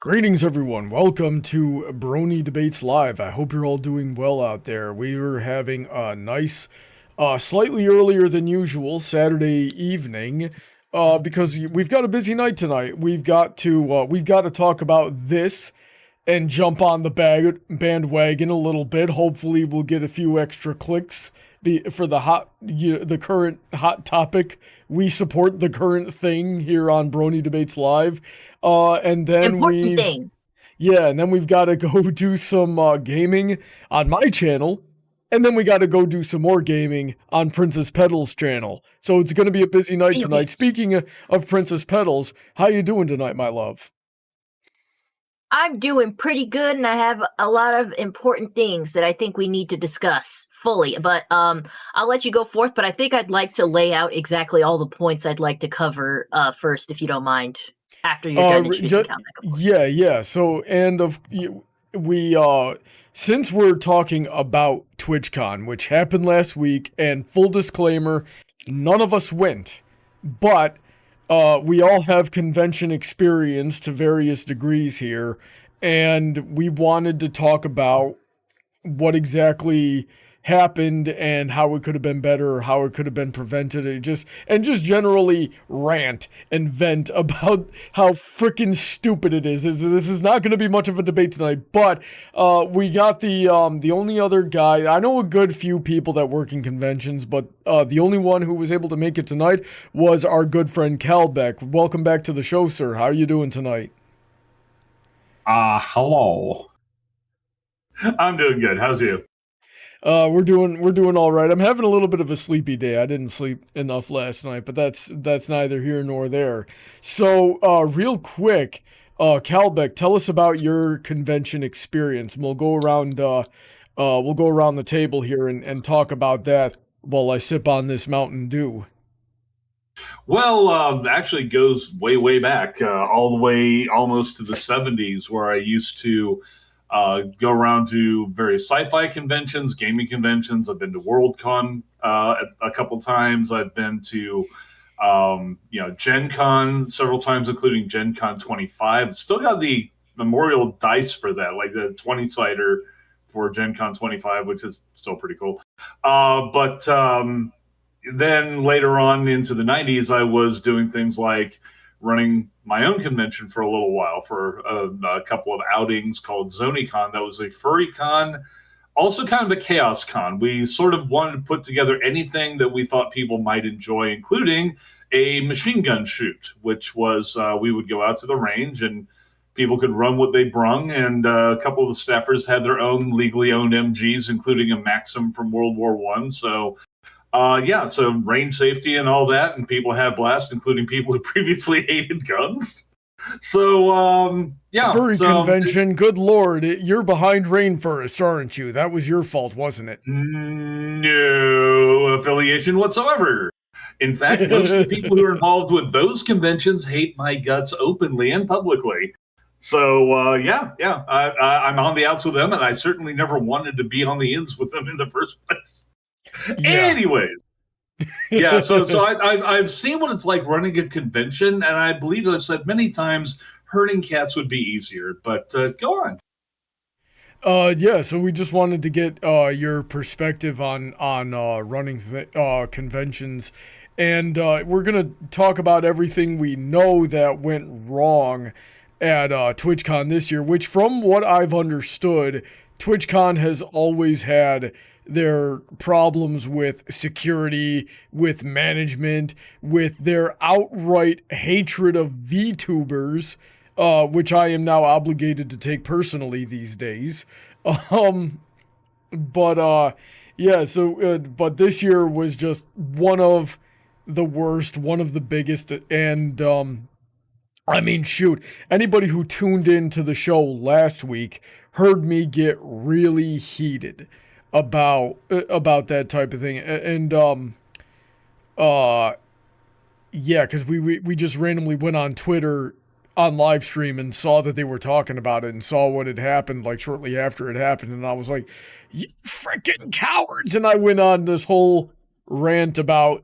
Greetings everyone, welcome to Brony Debates Live. I hope you're all doing well out there. We were having a nice, slightly earlier than usual Saturday evening, because we've got a busy night tonight. We've got to talk about this and jump on the bandwagon a little bit. Hopefully we'll get a few extra clicks for the current hot topic. We support the current thing here on Brony Debates Live. And then Important thing. Yeah, and then we've got to go do some gaming on my channel, and then we got to go do some more gaming on Princess Petals' channel. So it's going to be a busy night tonight. Speaking of Princess Petals, how you doing tonight, my love? I'm doing pretty good, and I have a lot of important things that I think we need to discuss fully. But I'll let you go forth, but I think I'd like to lay out exactly all the points I'd like to cover first, if you don't mind, after you're done introducing Calbeck. Yeah. So, since we're talking about Twitchcon, which happened last week, and full disclaimer, none of us went, but we all have convention experience to various degrees here, and we wanted to talk about what exactly happened and how it could have been better, or how it could have been prevented, and just generally rant and vent about how freaking stupid it is. This is not going to be much of a debate tonight, but we got the only other guy. I know a good few people that work in conventions, but the only one who was able to make it tonight was our good friend Calbeck. Welcome back to the show, sir. How are you doing tonight? Hello. I'm doing good. How's you? We're doing all right. I'm having a little bit of a sleepy day. I didn't sleep enough last night, but that's neither here nor there. So, real quick, Calbeck, tell us about your convention experience, and we'll go around the table here and talk about that while I sip on this Mountain Dew. Well, actually goes way back, all the way almost to the 70s, where I used to go around to various sci-fi conventions, gaming conventions. I've been to Worldcon a couple times. I've been to Gen Con several times, including Gen Con 25. Still got the memorial dice for that, like the 20-sider for Gen Con 25, which is still pretty cool. But then later on into the 90s, I was doing things like running my own convention for a little while for a couple of outings called ZonyCon. That was a furry con, also kind of a chaos con. We sort of wanted to put together anything that we thought people might enjoy, including a machine gun shoot, which was we would go out to the range and people could run what they brung, and a couple of the staffers had their own legally owned MGs, including a Maxim from World War I. So so range safety and all that, and people had blast, including people who previously hated guns. So, Furry convention, good lord, you're behind Rainforest, aren't you? That was your fault, wasn't it? No affiliation whatsoever. In fact, most of the people who are involved with those conventions hate my guts openly and publicly. So, I'm on the outs with them, and I certainly never wanted to be on the ins with them in the first place. Yeah. Anyways, so I've seen what it's like running a convention, and I believe I've said many times herding cats would be easier, but go on. So we just wanted to get your perspective on running conventions, and we're gonna talk about everything we know that went wrong at TwitchCon this year, which, from what I've understood, TwitchCon has always had their problems with security, with management, with their outright hatred of VTubers, which I am now obligated to take personally these days. But this year was just one of the worst, one of the biggest, and I mean, shoot, anybody who tuned into the show last week heard me get really heated about that type of thing, and because we just randomly went on Twitter on live stream and saw that they were talking about it and saw what had happened like shortly after it happened, and I was like, you freaking cowards, and I went on this whole rant about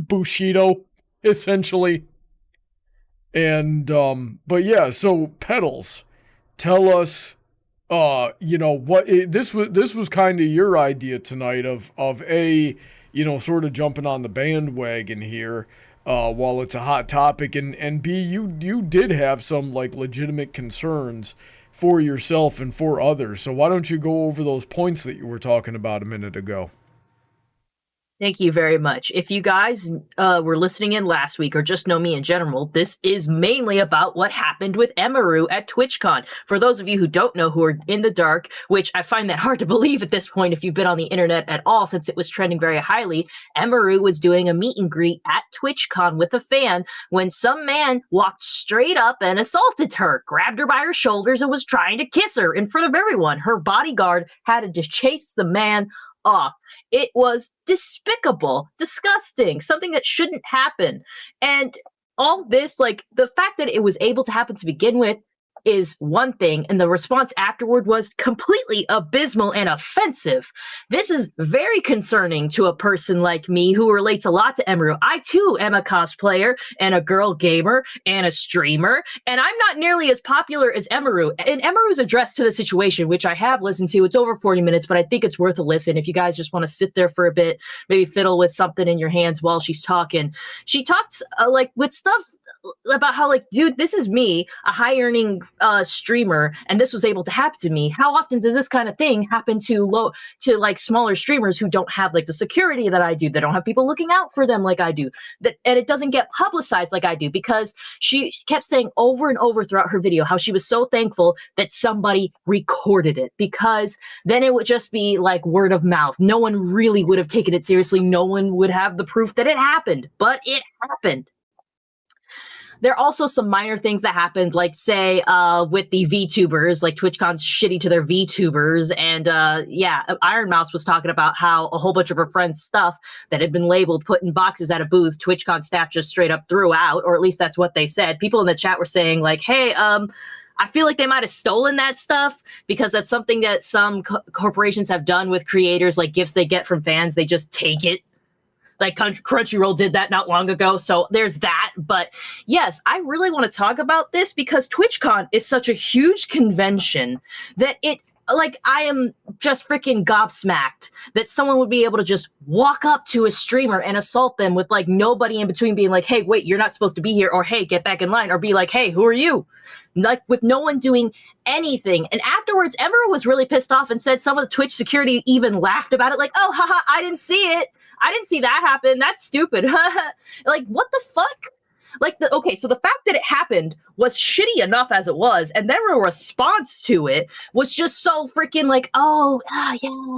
Bushido, essentially. And but yeah, so Petals, tell us, this was kind of your idea tonight of sort of jumping on the bandwagon here, while it's a hot topic, and B, you did have some like legitimate concerns for yourself and for others. So why don't you go over those points that you were talking about a minute ago? Thank you very much. If you guys were listening in last week or just know me in general, this is mainly about what happened with Emaru at TwitchCon. For those of you who don't know, who are in the dark, which I find that hard to believe at this point if you've been on the internet at all since it was trending very highly, Emaru was doing a meet and greet at TwitchCon with a fan when some man walked straight up and assaulted her, grabbed her by her shoulders, and was trying to kiss her in front of everyone. Her bodyguard had to chase the man off. It was despicable, disgusting, something that shouldn't happen. And all this, like the fact that it was able to happen to begin with is one thing, and the response afterward was completely abysmal and offensive. This is very concerning to a person like me who relates a lot to Emaru. I too am a cosplayer and a girl gamer and a streamer, and I'm not nearly as popular as Emaru. And Emaru's address to the situation, which I have listened to, it's over 40 minutes, but I think it's worth a listen if you guys just want to sit there for a bit, maybe fiddle with something in your hands while she's talking. She talks like with stuff about how, like, dude, this is me, a high-earning streamer, and this was able to happen to me. How often does this kind of thing happen to like smaller streamers who don't have like the security that I do? They don't have people looking out for them like I do. And it doesn't get publicized like I do, because she kept saying over and over throughout her video how she was so thankful that somebody recorded it, because then it would just be like word of mouth. No one really would have taken it seriously. No one would have the proof that it happened, but it happened. There are also some minor things that happened, like, say, with the VTubers, like TwitchCon's shitty to their VTubers. And Iron Mouse was talking about how a whole bunch of her friends' stuff that had been labeled, put in boxes at a booth, TwitchCon staff just straight up threw out, or at least that's what they said. People in the chat were saying, like, hey, I feel like they might have stolen that stuff, because that's something that some corporations have done with creators, like gifts they get from fans, they just take it. Like Crunchyroll did that not long ago, so there's that. But yes, I really want to talk about this because TwitchCon is such a huge convention that I am just freaking gobsmacked that someone would be able to just walk up to a streamer and assault them with like nobody in between being like, hey, wait, you're not supposed to be here, or hey, get back in line, or be like, hey, who are you? Like, with no one doing anything. And afterwards, Emerald was really pissed off and said some of the Twitch security even laughed about it, like, oh, haha, I didn't see it. I didn't see that happen. That's stupid. Like, what the fuck? Like, so the fact that it happened was shitty enough as it was, and then a response to it was just so freaking like,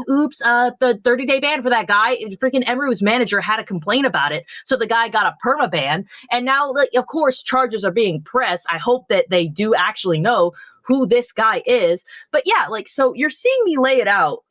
oops, the 30-day ban for that guy. Freaking Emeru's manager had a complaint about it, so the guy got a permaban, and now, like, of course, charges are being pressed. I hope that they do actually know who this guy is. But yeah, like, so you're seeing me lay it out.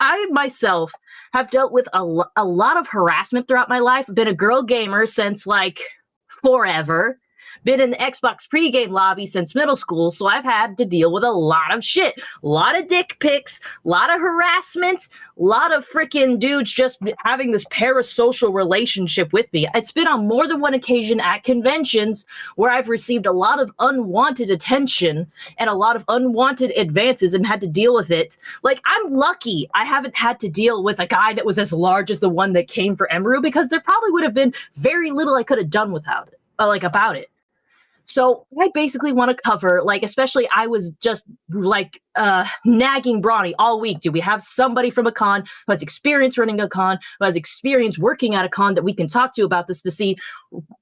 I myself have dealt with a lot of harassment throughout my life. I've been a girl gamer since like forever. Been in the Xbox pregame lobby since middle school, so I've had to deal with a lot of shit. A lot of dick pics, a lot of harassment, a lot of freaking dudes just having this parasocial relationship with me. It's been on more than one occasion at conventions where I've received a lot of unwanted attention and a lot of unwanted advances and had to deal with it. Like, I'm lucky I haven't had to deal with a guy that was as large as the one that came for Emaru, because there probably would have been very little I could have done without it, about it. So I basically want to cover, like, especially I was just like nagging Brony all week. Do we have somebody from a con who has experience running a con, who has experience working at a con that we can talk to about this, to see,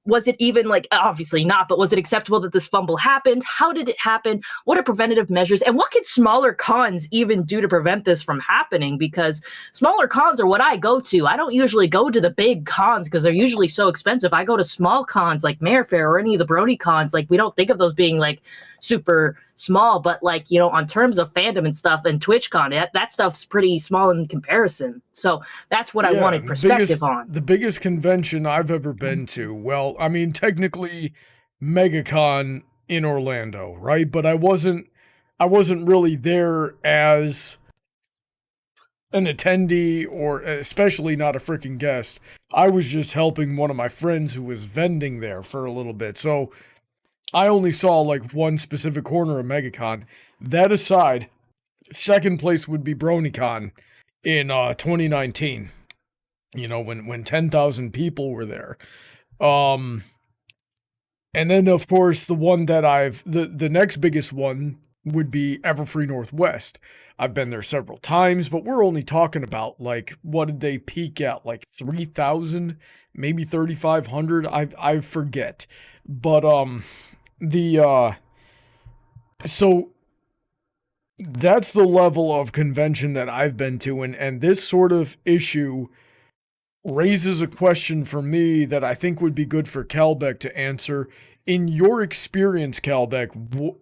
was it even, like, obviously not, but was it acceptable that this fumble happened? How did it happen? What are preventative measures? And what can smaller cons even do to prevent this from happening? Because smaller cons are what I go to. I don't usually go to the big cons because they're usually so expensive. I go to small cons like Mayor Fair or any of the Brony cons. Like, we don't think of those being like super small, but like, you know, on terms of fandom and stuff and TwitchCon, that stuff's pretty small in comparison. So that's what I wanted perspective on. The biggest convention I've ever been to, well, I mean, technically MegaCon in Orlando, right? But I wasn't really there as an attendee, or especially not a freaking guest. I was just helping one of my friends who was vending there for a little bit. So I only saw like one specific corner of MegaCon. That aside, second place would be BronyCon in 2019. You know, when 10,000 people were there. And then of course the one that the next biggest one would be Everfree Northwest. I've been there several times, but we're only talking about like, what did they peak at? Like 3,000, maybe 3,500. I forget. But so that's the level of convention that I've been to, and this sort of issue raises a question for me that I think would be good for Calbeck to answer. In your experience, Calbeck,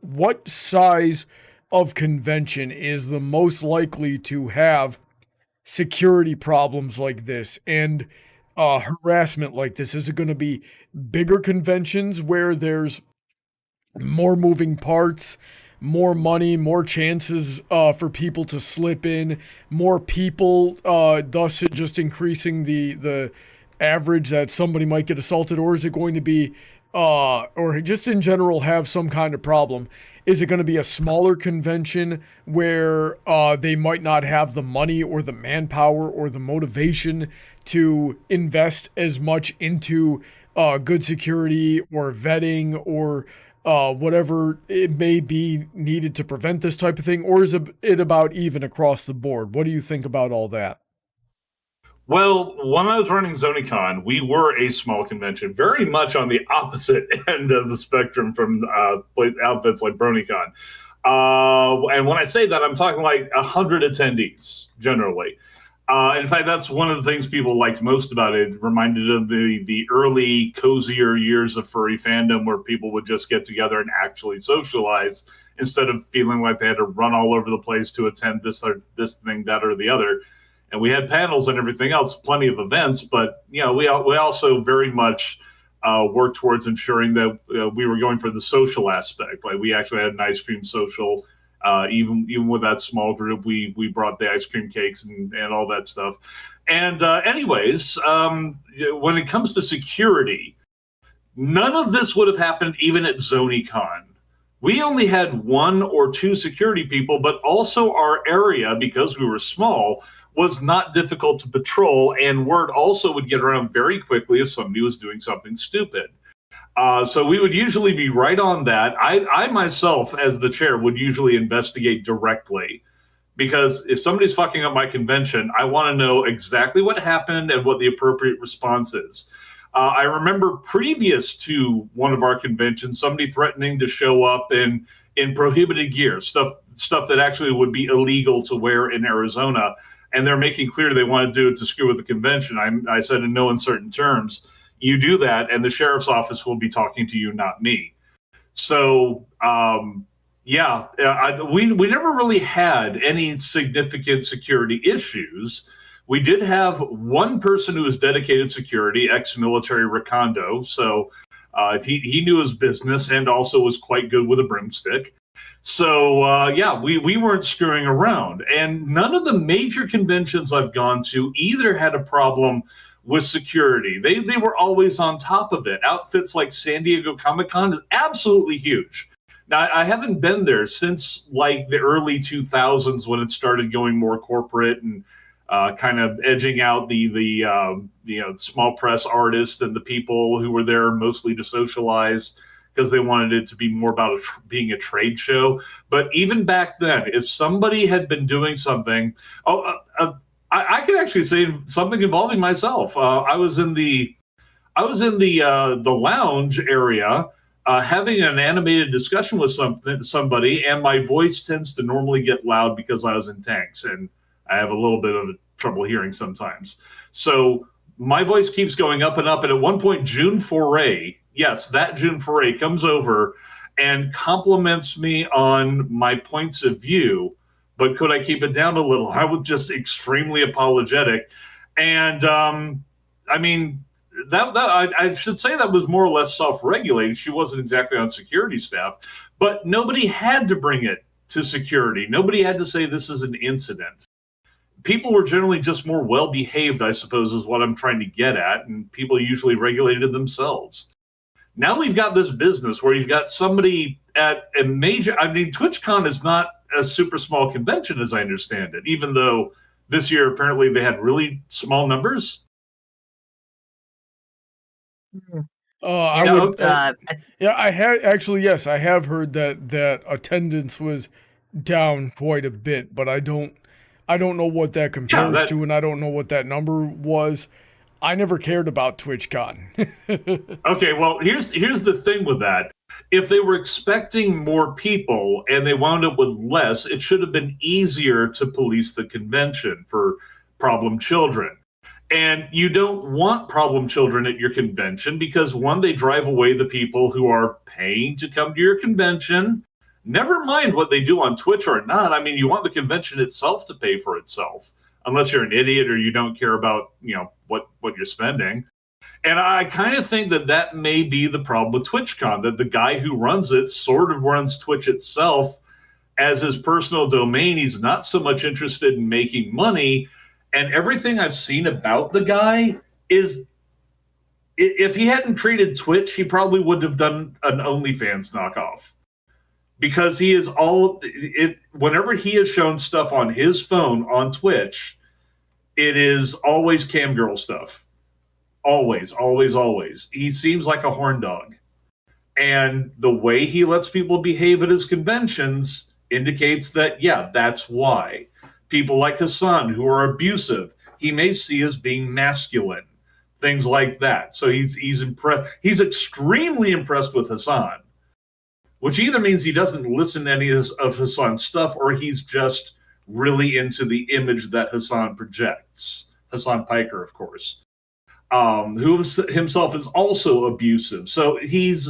what size of convention is the most likely to have security problems like this and harassment like this? Is it going to be bigger conventions where there's more moving parts, more money, more chances for people to slip in, more people, thus it just increasing the average that somebody might get assaulted? Or is it going to be, or just in general have some kind of problem? Is it going to be a smaller convention where they might not have the money or the manpower or the motivation to invest as much into good security or vetting or whatever it may be needed to prevent this type of thing? Or is it about even across the board? What do you think about all that? Well, when I was running ZonyCon, we were a small convention, very much on the opposite end of the spectrum from outfits like BronyCon. And when I say that, I'm talking like 100 attendees, generally. In fact, that's one of the things people liked most about it. It reminded of the early, cozier years of furry fandom where people would just get together and actually socialize instead of feeling like they had to run all over the place to attend this or this thing, that or the other. And we had panels and everything else, plenty of events, but we also very much worked towards ensuring that we were going for the social aspect. Like we actually had an ice cream social. Even with that small group, we brought the ice cream cakes and all that stuff. And anyways, when it comes to security, none of this would have happened even at ZonyCon. We only had 1 or 2 security people, but also our area, because we were small, was not difficult to patrol, and word also would get around very quickly if somebody was doing something stupid. So we would usually be right on that. I myself, as the chair, would usually investigate directly, because if somebody's fucking up my convention, I want to know exactly what happened and what the appropriate response is. I remember previous to one of our conventions, somebody threatening to show up in prohibited gear, stuff that actually would be illegal to wear in Arizona, and they're making clear they want to do it to screw with the convention. I said in no uncertain terms, you do that, and the sheriff's office will be talking to you, not me. So, we never really had any significant security issues. We did have one person who was dedicated security, ex-military Recondo. So he knew his business and also was quite good with a broomstick. So, we weren't screwing around. And none of the major conventions I've gone to either had a problem with security. They were always on top of it. Outfits like San Diego Comic-Con is absolutely huge. Now, I haven't been there since like the early 2000s when it started going more corporate and kind of edging out the small press artists and the people who were there mostly to socialize, because they wanted it to be more about being a trade show. But even back then, if somebody had been doing something, I could actually say something involving myself. I was in the lounge area having an animated discussion with somebody, and my voice tends to normally get loud because I was in tanks, and I have a little bit of trouble hearing sometimes. So my voice keeps going up and up, and at one point, June Foray, yes, that June Foray comes over and compliments me on my points of view, but could I keep it down a little? I was just extremely apologetic. And I should say that was more or less self-regulated. She wasn't exactly on security staff, but nobody had to bring it to security. Nobody had to say this is an incident. People were generally just more well-behaved, I suppose, is what I'm trying to get at, and people usually regulated themselves. Now we've got this business where you've got somebody at a major. I mean, TwitchCon is not a super small convention, as I understand it, even though this year apparently they had really small numbers. I have heard that attendance was down quite a bit, but I don't know what that compares to, and I don't know what that number was. I never cared about TwitchCon. Okay, well, here's the thing with that. If they were expecting more people and they wound up with less, it should have been easier to police the convention for problem children. And you don't want problem children at your convention because, one, they drive away the people who are paying to come to your convention. Never mind what they do on Twitch or not. I mean, you want the convention itself to pay for itself, unless you're an idiot or you don't care about, what you're spending. And I kind of think that may be the problem with TwitchCon, that the guy who runs it sort of runs Twitch itself as his personal domain. He's not so much interested in making money. And everything I've seen about the guy is, if he hadn't treated Twitch, he probably would have done an OnlyFans knockoff. Because he is whenever he has shown stuff on his phone on Twitch, it is always cam girl stuff. Always, always, always. He seems like a horn dog. And the way he lets people behave at his conventions indicates that, yeah, that's why. People like Hassan, who are abusive, he may see as being masculine. Things like that. So he's impressed. He's extremely impressed with Hassan, which either means he doesn't listen to any of Hassan's stuff, or he's just really into the image that Hassan projects. Hassan Piker, of course, who himself is also abusive. So he's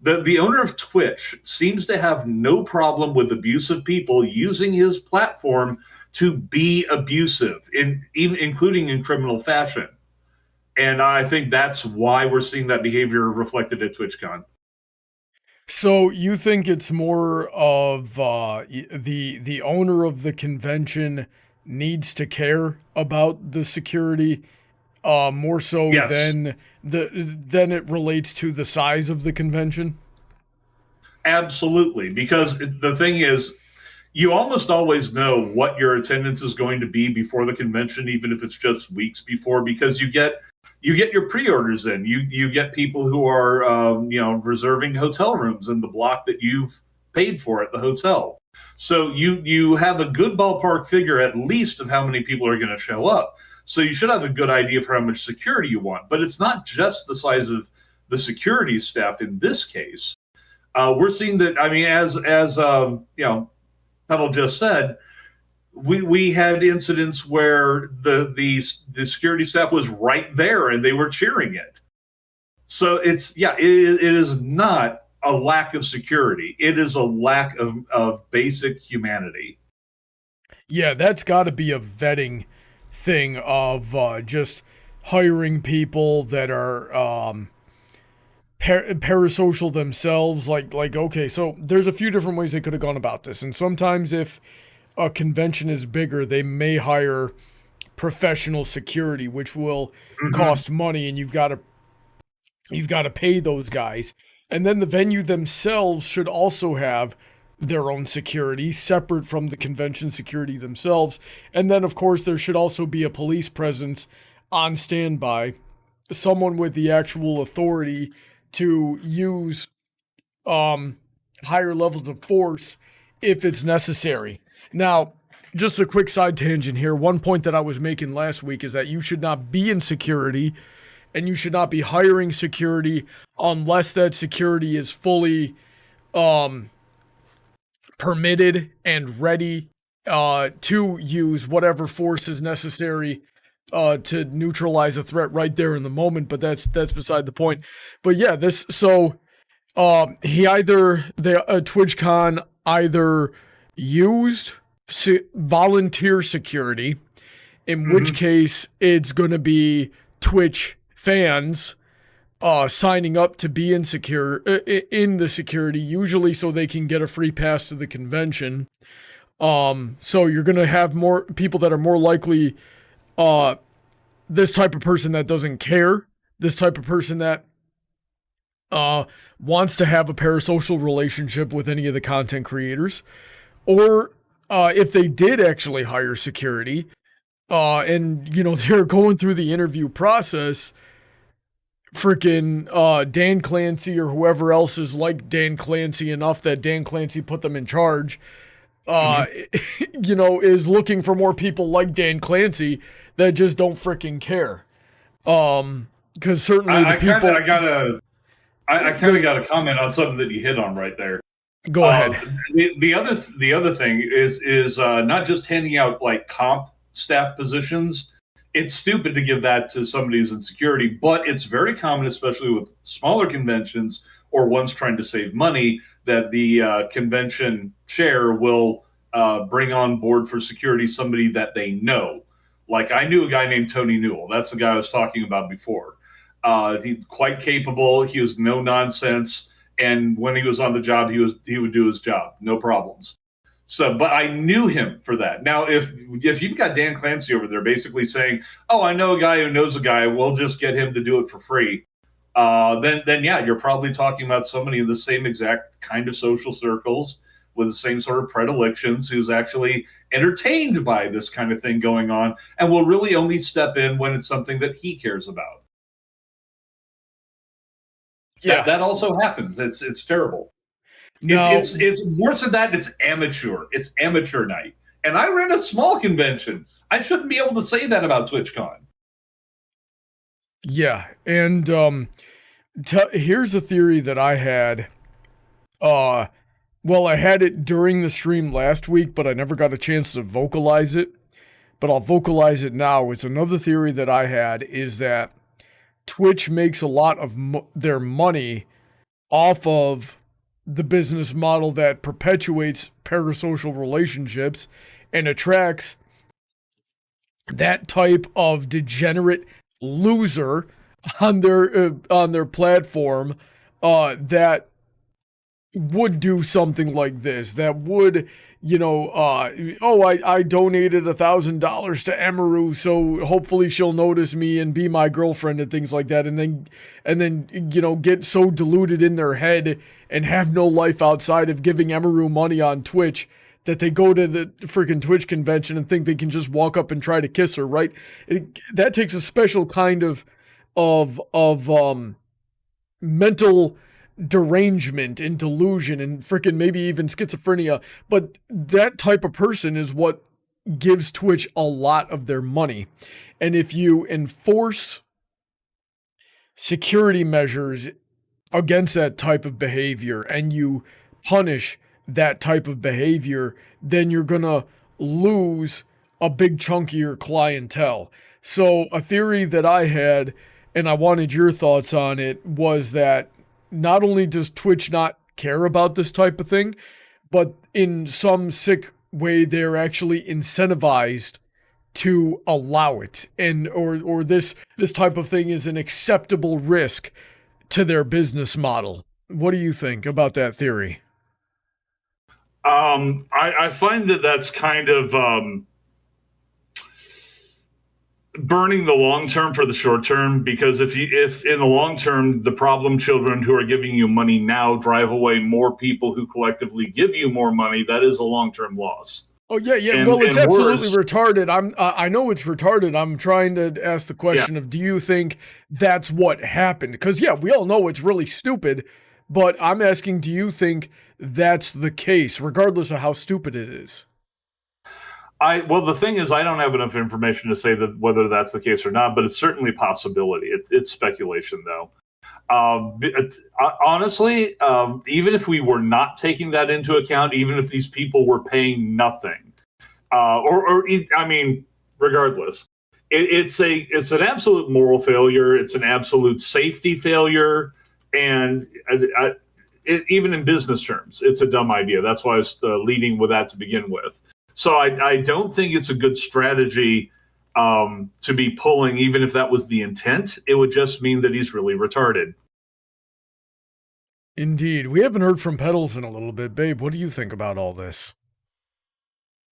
the owner of Twitch seems to have no problem with abusive people using his platform to be abusive, including in criminal fashion. And I think that's why we're seeing that behavior reflected at TwitchCon. So you think it's more of the owner of the convention needs to care about the security more so than it relates to the size of the convention? Absolutely, because the thing is, you almost always know what your attendance is going to be before the convention, even if it's just weeks before, because you get your pre-orders in. You get people who are reserving hotel rooms in the block that you've paid for at the hotel. So you have a good ballpark figure at least of how many people are going to show up. So you should have a good idea for how much security you want. But it's not just the size of the security staff in this case. We're seeing that. I mean, as Petal just said, we had incidents where the security staff was right there and they were cheering it. So it is not a lack of security. It is a lack of basic humanity. Yeah, that's got to be a vetting thing of just hiring people that are parasocial themselves. Like okay, so there's a few different ways they could have gone about this, and sometimes if a convention is bigger, they may hire professional security, which will cost money, and you've got to pay those guys. And then the venue themselves should also have their own security separate from the convention security themselves. And then of course there should also be a police presence on standby, someone with the actual authority to use higher levels of force if it's necessary. Now, just a quick side tangent here. One point that I was making last week is that you should not be in security and you should not be hiring security unless that security is fully permitted and ready to use whatever force is necessary to neutralize a threat right there in the moment. But that's beside the point. But yeah, TwitchCon either used volunteer security, in which case it's going to be Twitch fans signing up to be in the security, usually so they can get a free pass to the convention. So you're going to have more people that are more likely this type of person that doesn't care, this type of person that wants to have a parasocial relationship with any of the content creators, or if they did actually hire security, and you know they're going through the interview process, freaking Dan Clancy or whoever else is like Dan Clancy enough that Dan Clancy put them in charge, you know, is looking for more people like Dan Clancy that just don't freaking care. Because certainly I kind of got a comment on something that you hit on right there. Go ahead. The other thing is not just handing out like comp staff positions. It's stupid to give that to somebody who's in security, but it's very common, especially with smaller conventions or ones trying to save money, that the convention chair will bring on board for security somebody that they know. Like I knew a guy named Tony Newell. That's the guy I was talking about before. He's quite capable. He was no nonsense. And when he was on the job, he would do his job. No problems. So, but I knew him for that. Now, if you've got Dan Clancy over there basically saying, oh, I know a guy who knows a guy, we'll just get him to do it for free. Then yeah, you're probably talking about somebody in the same exact kind of social circles with the same sort of predilections who's actually entertained by this kind of thing going on and will really only step in when it's something that he cares about. Yeah, that also happens. It's terrible. No. It's worse than that. It's amateur. It's amateur night. And I ran a small convention. I shouldn't be able to say that about TwitchCon. Yeah, and here's a theory that I had. Well, I had it during the stream last week, but I never got a chance to vocalize it. But I'll vocalize it now. It's another theory that I had is that Twitch makes a lot of their money off of the business model that perpetuates parasocial relationships and attracts that type of degenerate loser on their platform that would do something like this, that would, you know, I donated $1,000 to Emaru, so hopefully she'll notice me and be my girlfriend and things like that, and then you know, get so deluded in their head and have no life outside of giving Emaru money on Twitch that they go to the freaking Twitch convention and think they can just walk up and try to kiss her, right? That takes a special kind of mental derangement and delusion and freaking maybe even schizophrenia, but that type of person is what gives Twitch a lot of their money. And if you enforce security measures against that type of behavior and you punish that type of behavior, then you're gonna lose a big chunk of your clientele. So a theory that I had, and I wanted your thoughts on it, was that not only does Twitch not care about this type of thing, but in some sick way, they're actually incentivized to allow it. And or this type of thing is an acceptable risk to their business model. What do you think about that theory? I find that that's kind of burning the long term for the short term, because if in the long term the problem children who are giving you money now drive away more people who collectively give you more money, that is a long-term loss. Oh yeah. Well, it's absolutely retarded. I know it's retarded. I'm trying to ask the question of, do you think that's what happened? Because yeah, we all know it's really stupid, but I'm asking, do you think that's the case, regardless of how stupid it is? Well, the thing is, I don't have enough information to say that whether that's the case or not, but it's certainly a possibility. It's speculation, though. Honestly, even if we were not taking that into account, even if these people were paying nothing, I mean, regardless, it's an absolute moral failure. It's an absolute safety failure, and even in business terms, it's a dumb idea. That's why I was leading with that to begin with. So I don't think it's a good strategy to be pulling, even if that was the intent. It would just mean that he's really retarded. Indeed. We haven't heard from Petals in a little bit. Babe, what do you think about all this?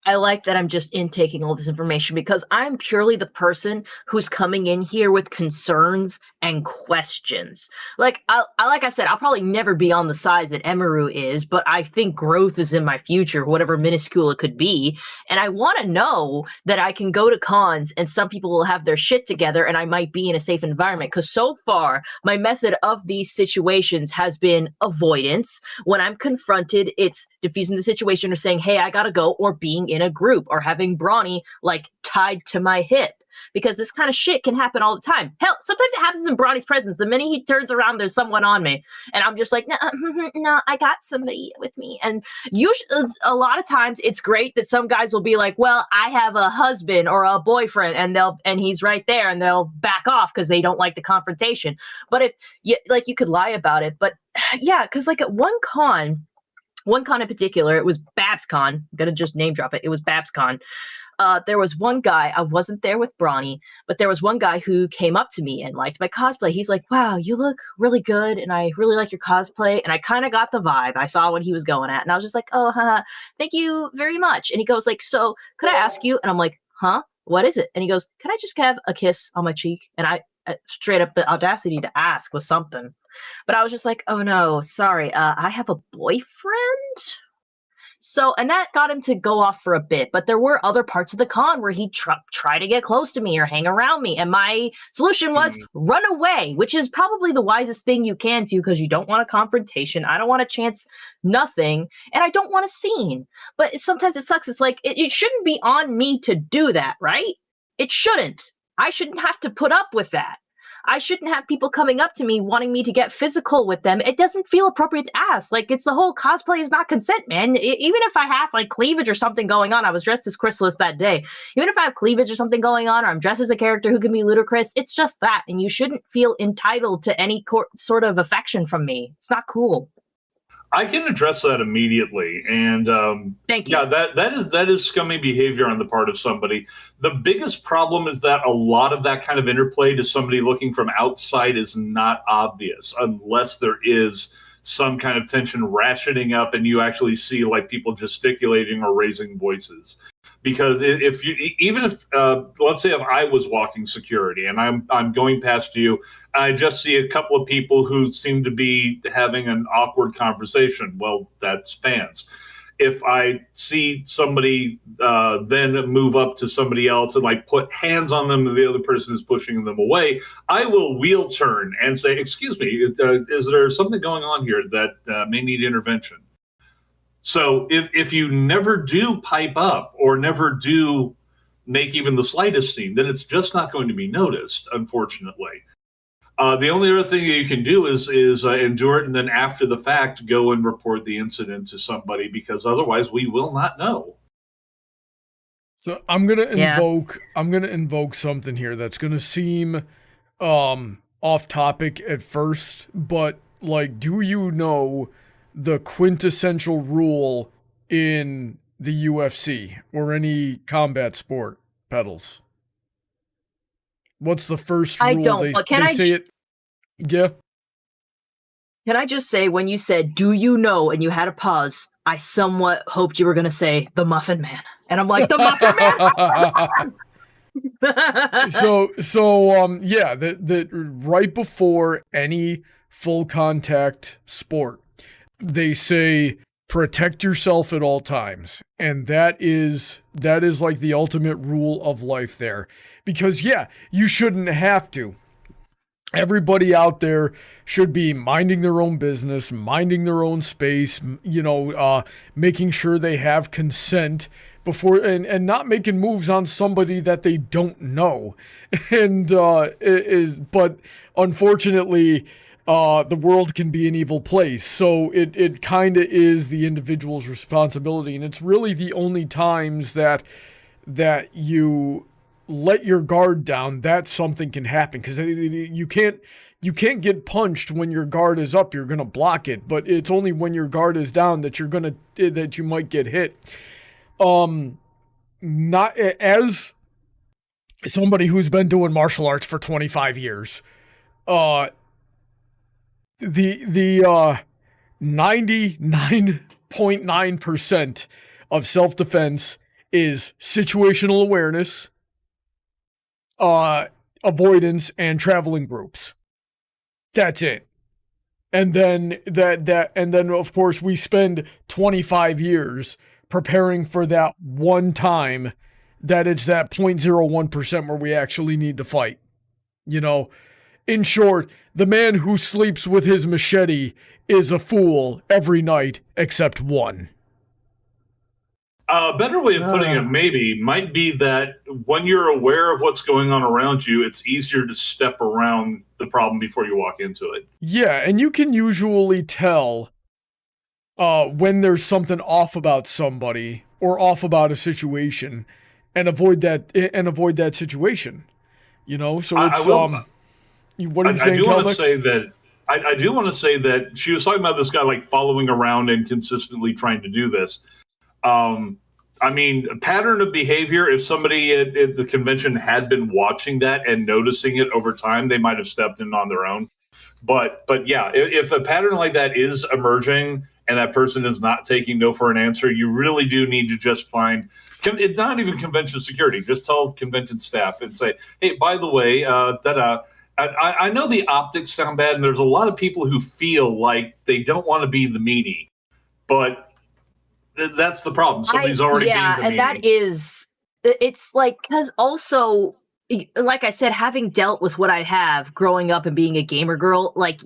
I like that I'm just intaking all this information because I'm purely the person who's coming in here with concerns and questions. Like I said, I'll probably never be on the size that Emiru is, but I think growth is in my future, whatever minuscule it could be. And I want to know that I can go to cons and some people will have their shit together and I might be in a safe environment. Because so far, my method of these situations has been avoidance. When I'm confronted, it's diffusing the situation or saying, hey, I gotta go, or being in a group or having Brony like tied to my hip, because this kind of shit can happen all the time. Hell, sometimes it happens in Brony's presence. The minute he turns around, there's someone on me, and I'm just like, no, I got somebody with me. And usually, a lot of times, it's great that some guys will be like, well, I have a husband or a boyfriend, and he's right there, and they'll back off because they don't like the confrontation. But if you could lie about it, but yeah, because like at one con in particular, it was BabsCon. I'm gonna just name drop it. It was BabsCon. There was one guy, I wasn't there with Brony, but there was one guy who came up to me and liked my cosplay. He's like, wow, you look really good, and I really like your cosplay. And I kind of got the vibe. I saw what he was going at, and I was just like, oh, haha, thank you very much. And he goes like, so could I ask you? And I'm like, huh? What is it? And he goes, can I just have a kiss on my cheek? And I straight up, the audacity to ask was something. But I was just like, oh no, sorry, I have a boyfriend? So, and that got him to go off for a bit, but there were other parts of the con where he'd try to get close to me or hang around me, and my solution was run away, which is probably the wisest thing you can do because you don't want a confrontation, I don't want a chance nothing, and I don't want a scene. But sometimes it sucks. It's like, it shouldn't be on me to do that, right? It shouldn't. I shouldn't have to put up with that. I shouldn't have people coming up to me wanting me to get physical with them. It doesn't feel appropriate to ask. Like, it's the whole cosplay is not consent, man. Even if I have like cleavage or something going on, I was dressed as Chrysalis that day. Even if I have cleavage or something going on, or I'm dressed as a character who can be ludicrous, it's just that. And you shouldn't feel entitled to any sort of affection from me. It's not cool. I can address that immediately, and thank you. Yeah, that is scummy behavior on the part of somebody. The biggest problem is that a lot of that kind of interplay to somebody looking from outside is not obvious unless there is some kind of tension ratcheting up, and you actually see like people gesticulating or raising voices. Because if let's say if I was walking security and I'm going past you, I just see a couple of people who seem to be having an awkward conversation. Well, that's fans. If I see somebody then move up to somebody else and like put hands on them and the other person is pushing them away, I will wheel turn and say, excuse me, is there something going on here that may need intervention? So if you never do pipe up or never do make even the slightest scene, then it's just not going to be noticed, unfortunately. The only other thing that you can do is endure it, and then after the fact, go and report the incident to somebody, because otherwise we will not know. So I'm gonna invoke something here that's gonna seem off topic at first, but like, do you know the quintessential rule in the UFC or any combat sport, Petals? What's the first rule? I don't, but can I say it? Yeah. Can I just say, when you said, do you know, and you had a pause, I somewhat hoped you were going to say, the Muffin Man. And I'm like, the Muffin Man? Yeah, that right before any full contact sport, they say protect yourself at all times. And that is like the ultimate rule of life there. Because yeah, you shouldn't have to. Everybody out there should be minding their own business, minding their own space, making sure they have consent before and not making moves on somebody that they don't know. And but unfortunately, the world can be an evil place. So it kind of is the individual's responsibility, and it's really the only times that you let your guard down that something can happen, because you can't get punched when your guard is up. You're gonna block it, but it's only when your guard is down that you might get hit. Not as somebody who's been doing martial arts for 25 years, the 99.9% of self-defense is situational awareness, avoidance, and traveling groups. That's it. And then and then of course we spend 25 years preparing for that one time that it's that 0.01% where we actually need to fight. You know, in short, the man who sleeps with his machete is a fool every night except one. A better way of putting it maybe might be that when you're aware of what's going on around you, it's easier to step around the problem before you walk into it. Yeah, and you can usually tell when there's something off about somebody or off about a situation and avoid that situation. You know, so it's what are you saying, Calbeck? I do want to say that she was talking about this guy like following around and consistently trying to do this. I mean, a pattern of behavior, if somebody at the convention had been watching that and noticing it over time, they might have stepped in on their own. But yeah, if a pattern like that is emerging and that person is not taking no for an answer, you really do need to just find, it's not even convention security, just tell convention staff and say, hey, by the way, I know the optics sound bad, and there's a lot of people who feel like they don't want to be the meanie, but that's the problem. Somebody's already being the meanie. And that is, it's like, because also, like I said, having dealt with what I have growing up and being a gamer girl, like,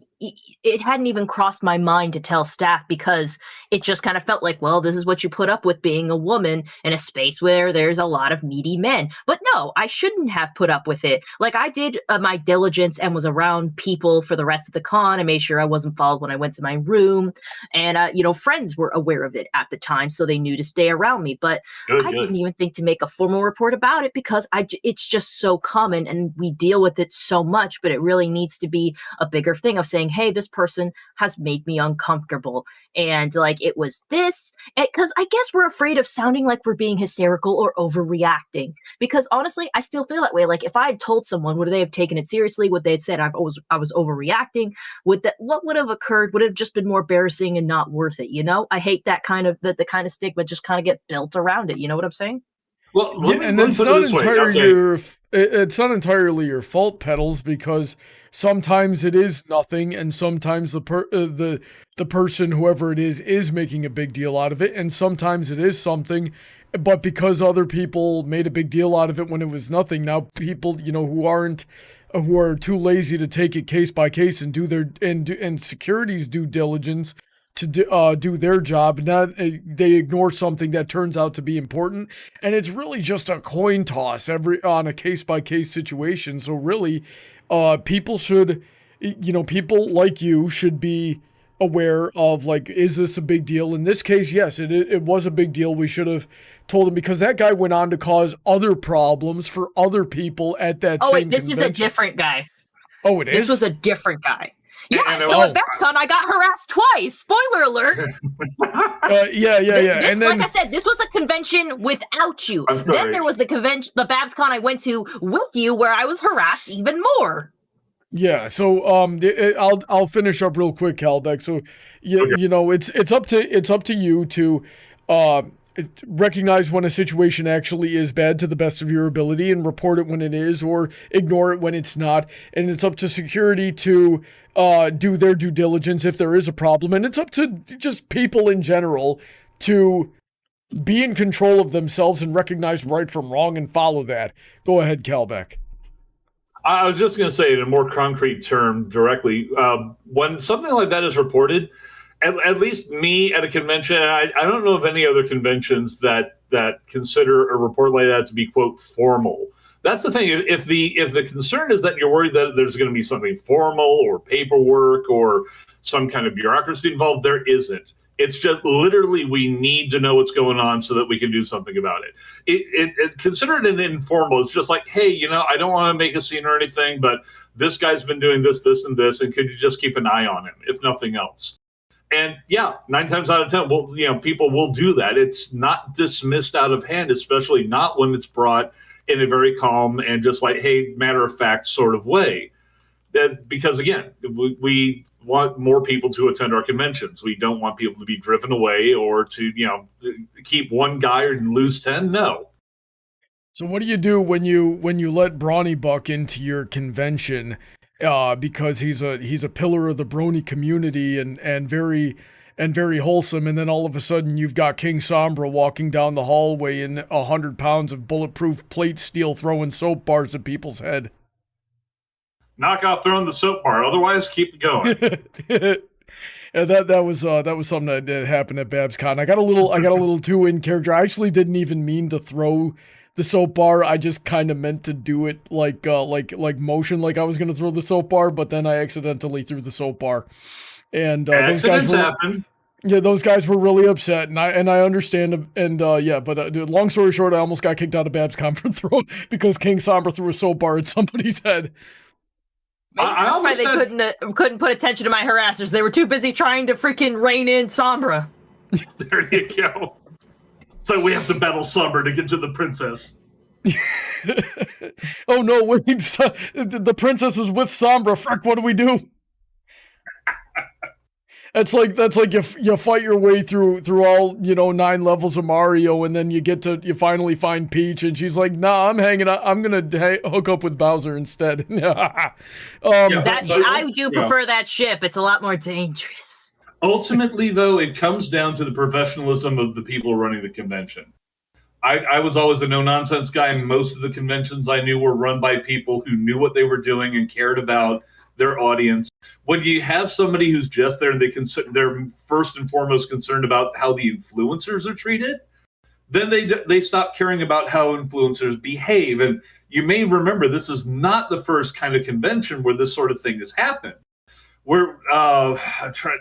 it hadn't even crossed my mind to tell staff because it just kind of felt like, well, this is what you put up with being a woman in a space where there's a lot of needy men. But no, I shouldn't have put up with it. Like, I did my diligence and was around people for the rest of the con. I made sure I wasn't followed when I went to my room. And, friends were aware of it at the time, so they knew to stay around me. But I didn't even think to make a formal report about it because it's just so common and we deal with it so much. But it really needs to be a bigger thing of saying, hey, this person has made me uncomfortable. And like, it was this, because I guess we're afraid of sounding like we're being hysterical or overreacting. Because honestly, I still feel that way. Like, if I had told someone, would they have taken it seriously? Would they have said I was overreacting? What would have occurred? Would it have just been more embarrassing and not worth it? You know, I hate that kind of the kind of stigma just kind of get built around it. You know what I'm saying? Well, and it's not entirely your fault, Petals, because sometimes it is nothing, and sometimes the person, whoever it is making a big deal out of it, and sometimes it is something, but because other people made a big deal out of it when it was nothing, now people, who are too lazy to take it case by case and do their and security's due diligence to do their job, they ignore something that turns out to be important, and it's really just a coin toss on a case-by-case situation. So really, people like you should be aware of, like, is this a big deal? In this case, yes, it was a big deal. We should have told him, because that guy went on to cause other problems for other people at that same convention. This is a different guy. Oh, it is? This was a different guy. Yeah, so at VentureCon, I got harassed twice. Spoiler alert. Yeah. And then, like I said, this was a convention without you. Then there was the BabsCon I went to with you, where I was harassed even more. Yeah, so I'll finish up real quick, Calbeck. So it's up to you to recognize when a situation actually is bad to the best of your ability and report it when it is, or ignore it when it's not. And it's up to security to do their due diligence if there is a problem. And it's up to just people in general to be in control of themselves and recognize right from wrong and follow that. Go ahead, Calbeck. I was just going to say, in a more concrete term directly, when something like that is reported, at least me at a convention, and I don't know of any other conventions that consider a report like that to be, quote, formal. That's the thing. If the concern is that you're worried that there's going to be something formal or paperwork or some kind of bureaucracy involved, there isn't. It's just literally, we need to know what's going on so that we can do something about it. Consider it an informal. It's just like, hey, I don't want to make a scene or anything, but this guy's been doing this, and this, and could you just keep an eye on him, if nothing else? And yeah, 9 times out of 10, people will do that. It's not dismissed out of hand, especially not when it's brought in a very calm and just like, hey, matter of fact sort of way. because again, we want more people to attend our conventions. We don't want people to be driven away or to, keep one guy and lose 10. No. So what do you do when you let Brony Buck into your convention, because he's a pillar of the Brony community and very wholesome, and then all of a sudden you've got King Sombra walking down the hallway in 100 pounds of bulletproof plate steel throwing soap bars at people's head? Knock off throwing the soap bar. Otherwise, keep it going. Yeah, that was something that happened at BabsCon. I got a little too in character. I actually didn't even mean to throw the soap bar. I just kind of meant to do it like motion, like I was gonna throw the soap bar, but then I accidentally threw the soap bar, and those guys happen. Yeah, those guys were really upset, and I understand. And dude, long story short, I almost got kicked out of BabsCon for throwing because King Sombra threw a soap bar at somebody's head. Maybe that's why they couldn't put attention to my harassers. They were too busy trying to freaking rein in Sombra. There you go. So we have to battle Sombra to get to the princess. Oh no, wait, the princess is with Sombra. Frick, what do we do? That's like you fight your way through all 9 levels of Mario, and then you finally find Peach, and she's like, "Nah, I'm hanging out. I'm gonna hook up with Bowser instead." I do prefer that ship. It's a lot more dangerous. Ultimately, though, it comes down to the professionalism of the people running the convention. I was always a no-nonsense guy, and most of the conventions I knew were run by people who knew what they were doing and cared about their audience. When you have somebody who's just there and they're first and foremost concerned about how the influencers are treated, then they stop caring about how influencers behave. And you may remember this is not the first kind of convention where this sort of thing has happened. We're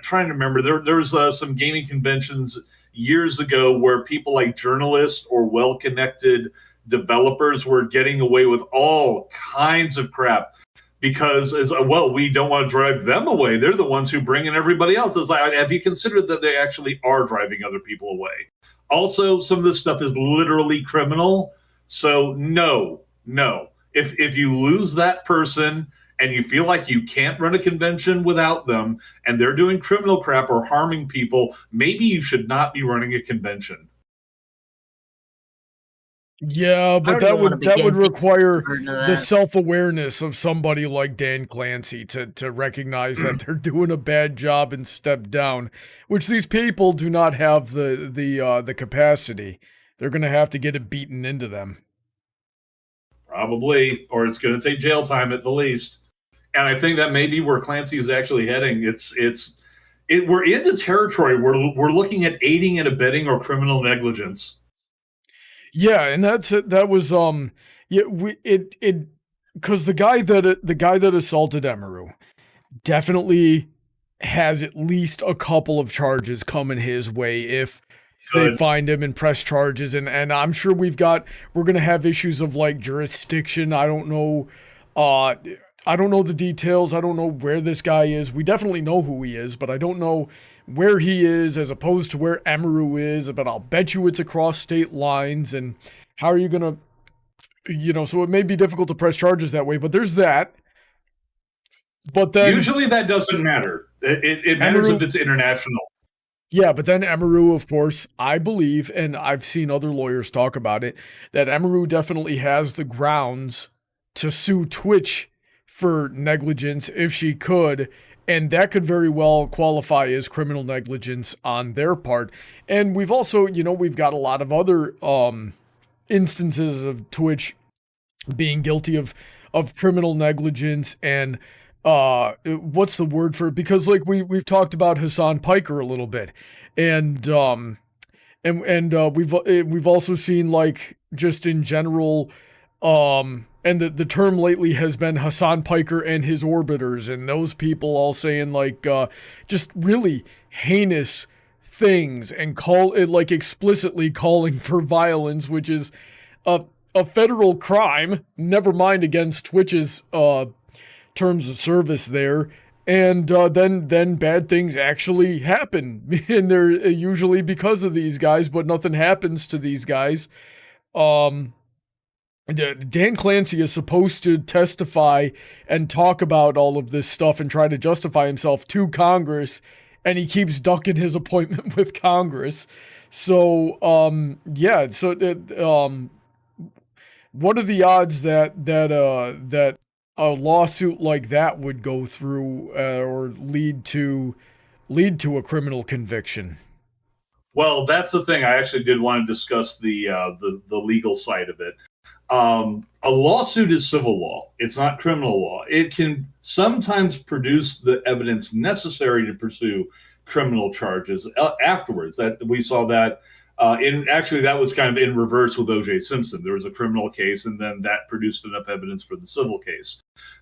trying to remember. There was some gaming conventions years ago where people like journalists or well-connected developers were getting away with all kinds of crap. Because we don't want to drive them away. They're the ones who bring in everybody else. It's like, have you considered that they actually are driving other people away? Also, some of this stuff is literally criminal. So no. If you lose that person and you feel like you can't run a convention without them, and they're doing criminal crap or harming people, maybe you should not be running a convention. Yeah, but that would require the self-awareness of somebody like Dan Clancy to recognize that they're doing a bad job and step down, which these people do not have the capacity. They're going to have to get it beaten into them. Probably, or it's going to take jail time at the least. And I think that may be where Clancy is actually heading. We're into territory where we're looking at aiding and abetting or criminal negligence. Yeah, and because the guy that assaulted Emiru definitely has at least a couple of charges coming his way if they find him and press charges, and I'm sure we're gonna have issues of like jurisdiction. I don't know the details. I don't know where this guy is. We definitely know who he is, but I don't know where he is as opposed to where Emiru is, but I'll bet you it's across state lines, and how are you gonna, so it may be difficult to press charges that way, but there's that. But then usually that doesn't matter. It matters if it's international. Yeah, but then Emiru, of course, I believe, and I've seen other lawyers talk about it, that Emiru definitely has the grounds to sue Twitch for negligence if she could, and that could very well qualify as criminal negligence on their part. And we've also, we've got a lot of other instances of Twitch being guilty of criminal negligence and what's the word for it? Because like we've talked about Hassan Piker a little bit, and we've also seen like just in general, and the term lately has been Hassan Piker and his orbiters, and those people all saying like just really heinous things and explicitly calling for violence, which is a federal crime, never mind against Twitch's terms of service there. And then bad things actually happen, and they're usually because of these guys, but nothing happens to these guys. Dan Clancy is supposed to testify and talk about all of this stuff and try to justify himself to Congress, and he keeps ducking his appointment with Congress. So, what are the odds that a lawsuit like that would go through or lead to a criminal conviction? Well, that's the thing. I actually did want to discuss the legal side of it. A lawsuit is civil law. It's not criminal law. It can sometimes produce the evidence necessary to pursue criminal charges afterwards. That we saw that that was kind of in reverse with O.J. Simpson. There was a criminal case, and then that produced enough evidence for the civil case.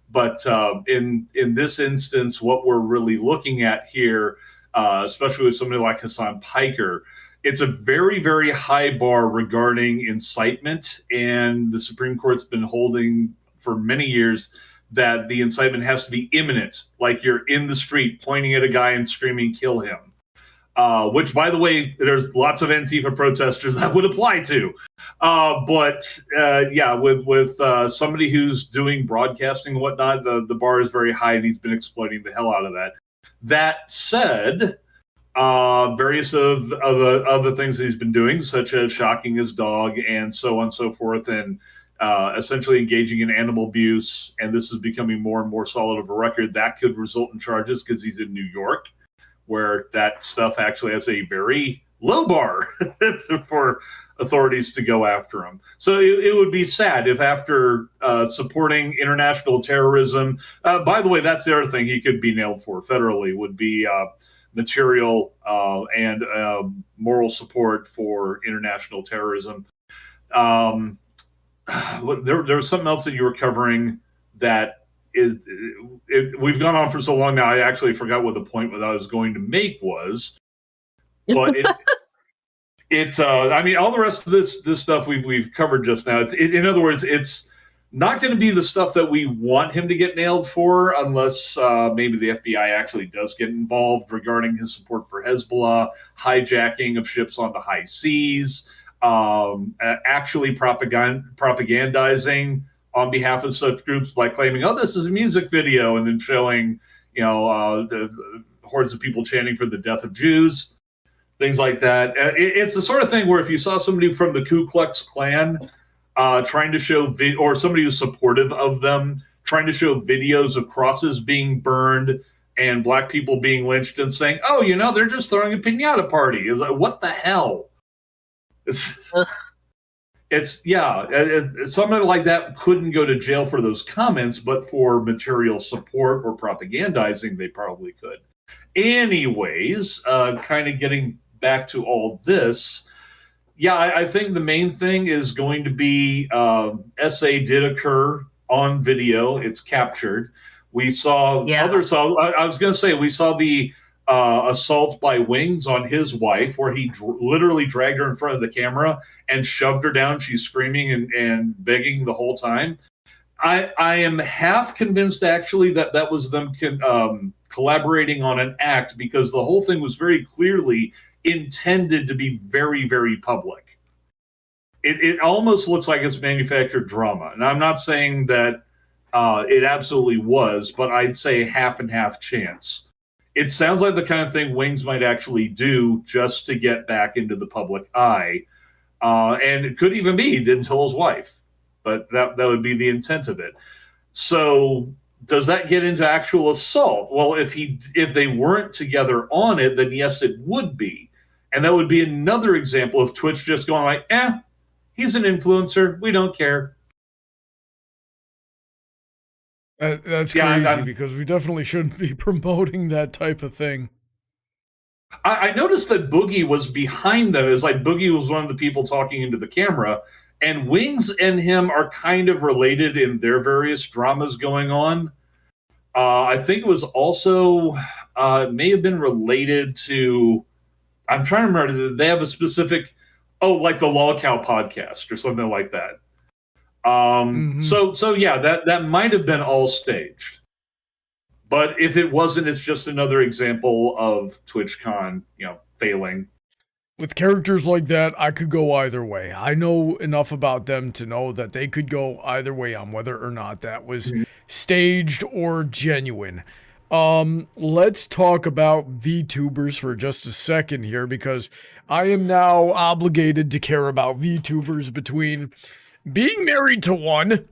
But in this instance, what we're really looking at here, especially with somebody like Hassan Piker, it's a very, very high bar regarding incitement, and the Supreme Court's been holding for many years that the incitement has to be imminent, like you're in the street pointing at a guy and screaming, "Kill him." Which, by the way, there's lots of Antifa protesters that would apply to. With somebody who's doing broadcasting and whatnot, the bar is very high, and he's been exploiting the hell out of that. That said, various of other things that he's been doing, such as shocking his dog and so on and so forth, and essentially engaging in animal abuse, and this is becoming more and more solid of a record, that could result in charges because he's in New York, where that stuff actually has a very low bar for authorities to go after him. So it would be sad if after supporting international terrorism, by the way, that's the other thing he could be nailed for federally, would be material and moral support for international terrorism. There was something else that you were covering that we've gone on for so long now, I actually forgot what the point that I was going to make was. But I mean, all the rest of this stuff we've covered just now. In other words, it's not going to be the stuff that we want him to get nailed for, unless maybe the FBI actually does get involved regarding his support for Hezbollah, hijacking of ships on the high seas, actually propagandizing on behalf of such groups by claiming, "Oh, this is a music video," and then showing, the hordes of people chanting for the death of Jews, things like that. It's the sort of thing where if you saw somebody from the Ku Klux Klan trying to show or somebody who's supportive of them trying to show videos of crosses being burned and black people being lynched and saying, "Oh, they're just throwing a piñata party," is like, what the hell? Somebody like that couldn't go to jail for those comments, but for material support or propagandizing, they probably could. Anyways, kind of getting back to all this, I think the main thing is going to be SA did occur on video. It's captured. We saw others. I was going to say we saw the assault by Wings on his wife, where he literally dragged her in front of the camera and shoved her down. She's screaming and begging the whole time. I am half convinced, actually, that was them collaborating on an act, because the whole thing was very clearly intended to be very, very public. It almost looks like it's manufactured drama. And I'm not saying that it absolutely was, but I'd say half and half chance. It sounds like the kind of thing Wings might actually do just to get back into the public eye. And it could even be he didn't tell his wife, but that would be the intent of it. So does that get into actual assault? Well, if they weren't together on it, then yes, it would be. And that would be another example of Twitch just going like, he's an influencer, we don't care. That's crazy, because we definitely shouldn't be promoting that type of thing. I noticed that Boogie was behind them. It's like Boogie was one of the people talking into the camera, and Wings and him are kind of related in their various dramas going on. I think it was also, it may have been related to, I'm trying to remember, they have a specific, like the Lolcow podcast or something like that. So yeah, that might have been all staged. But if it wasn't, it's just another example of TwitchCon, failing. with characters like that, I could go either way. I know enough about them to know that they could go either way on whether or not that was staged or genuine. Let's talk about VTubers for just a second here, because I am now obligated to care about VTubers between being married to one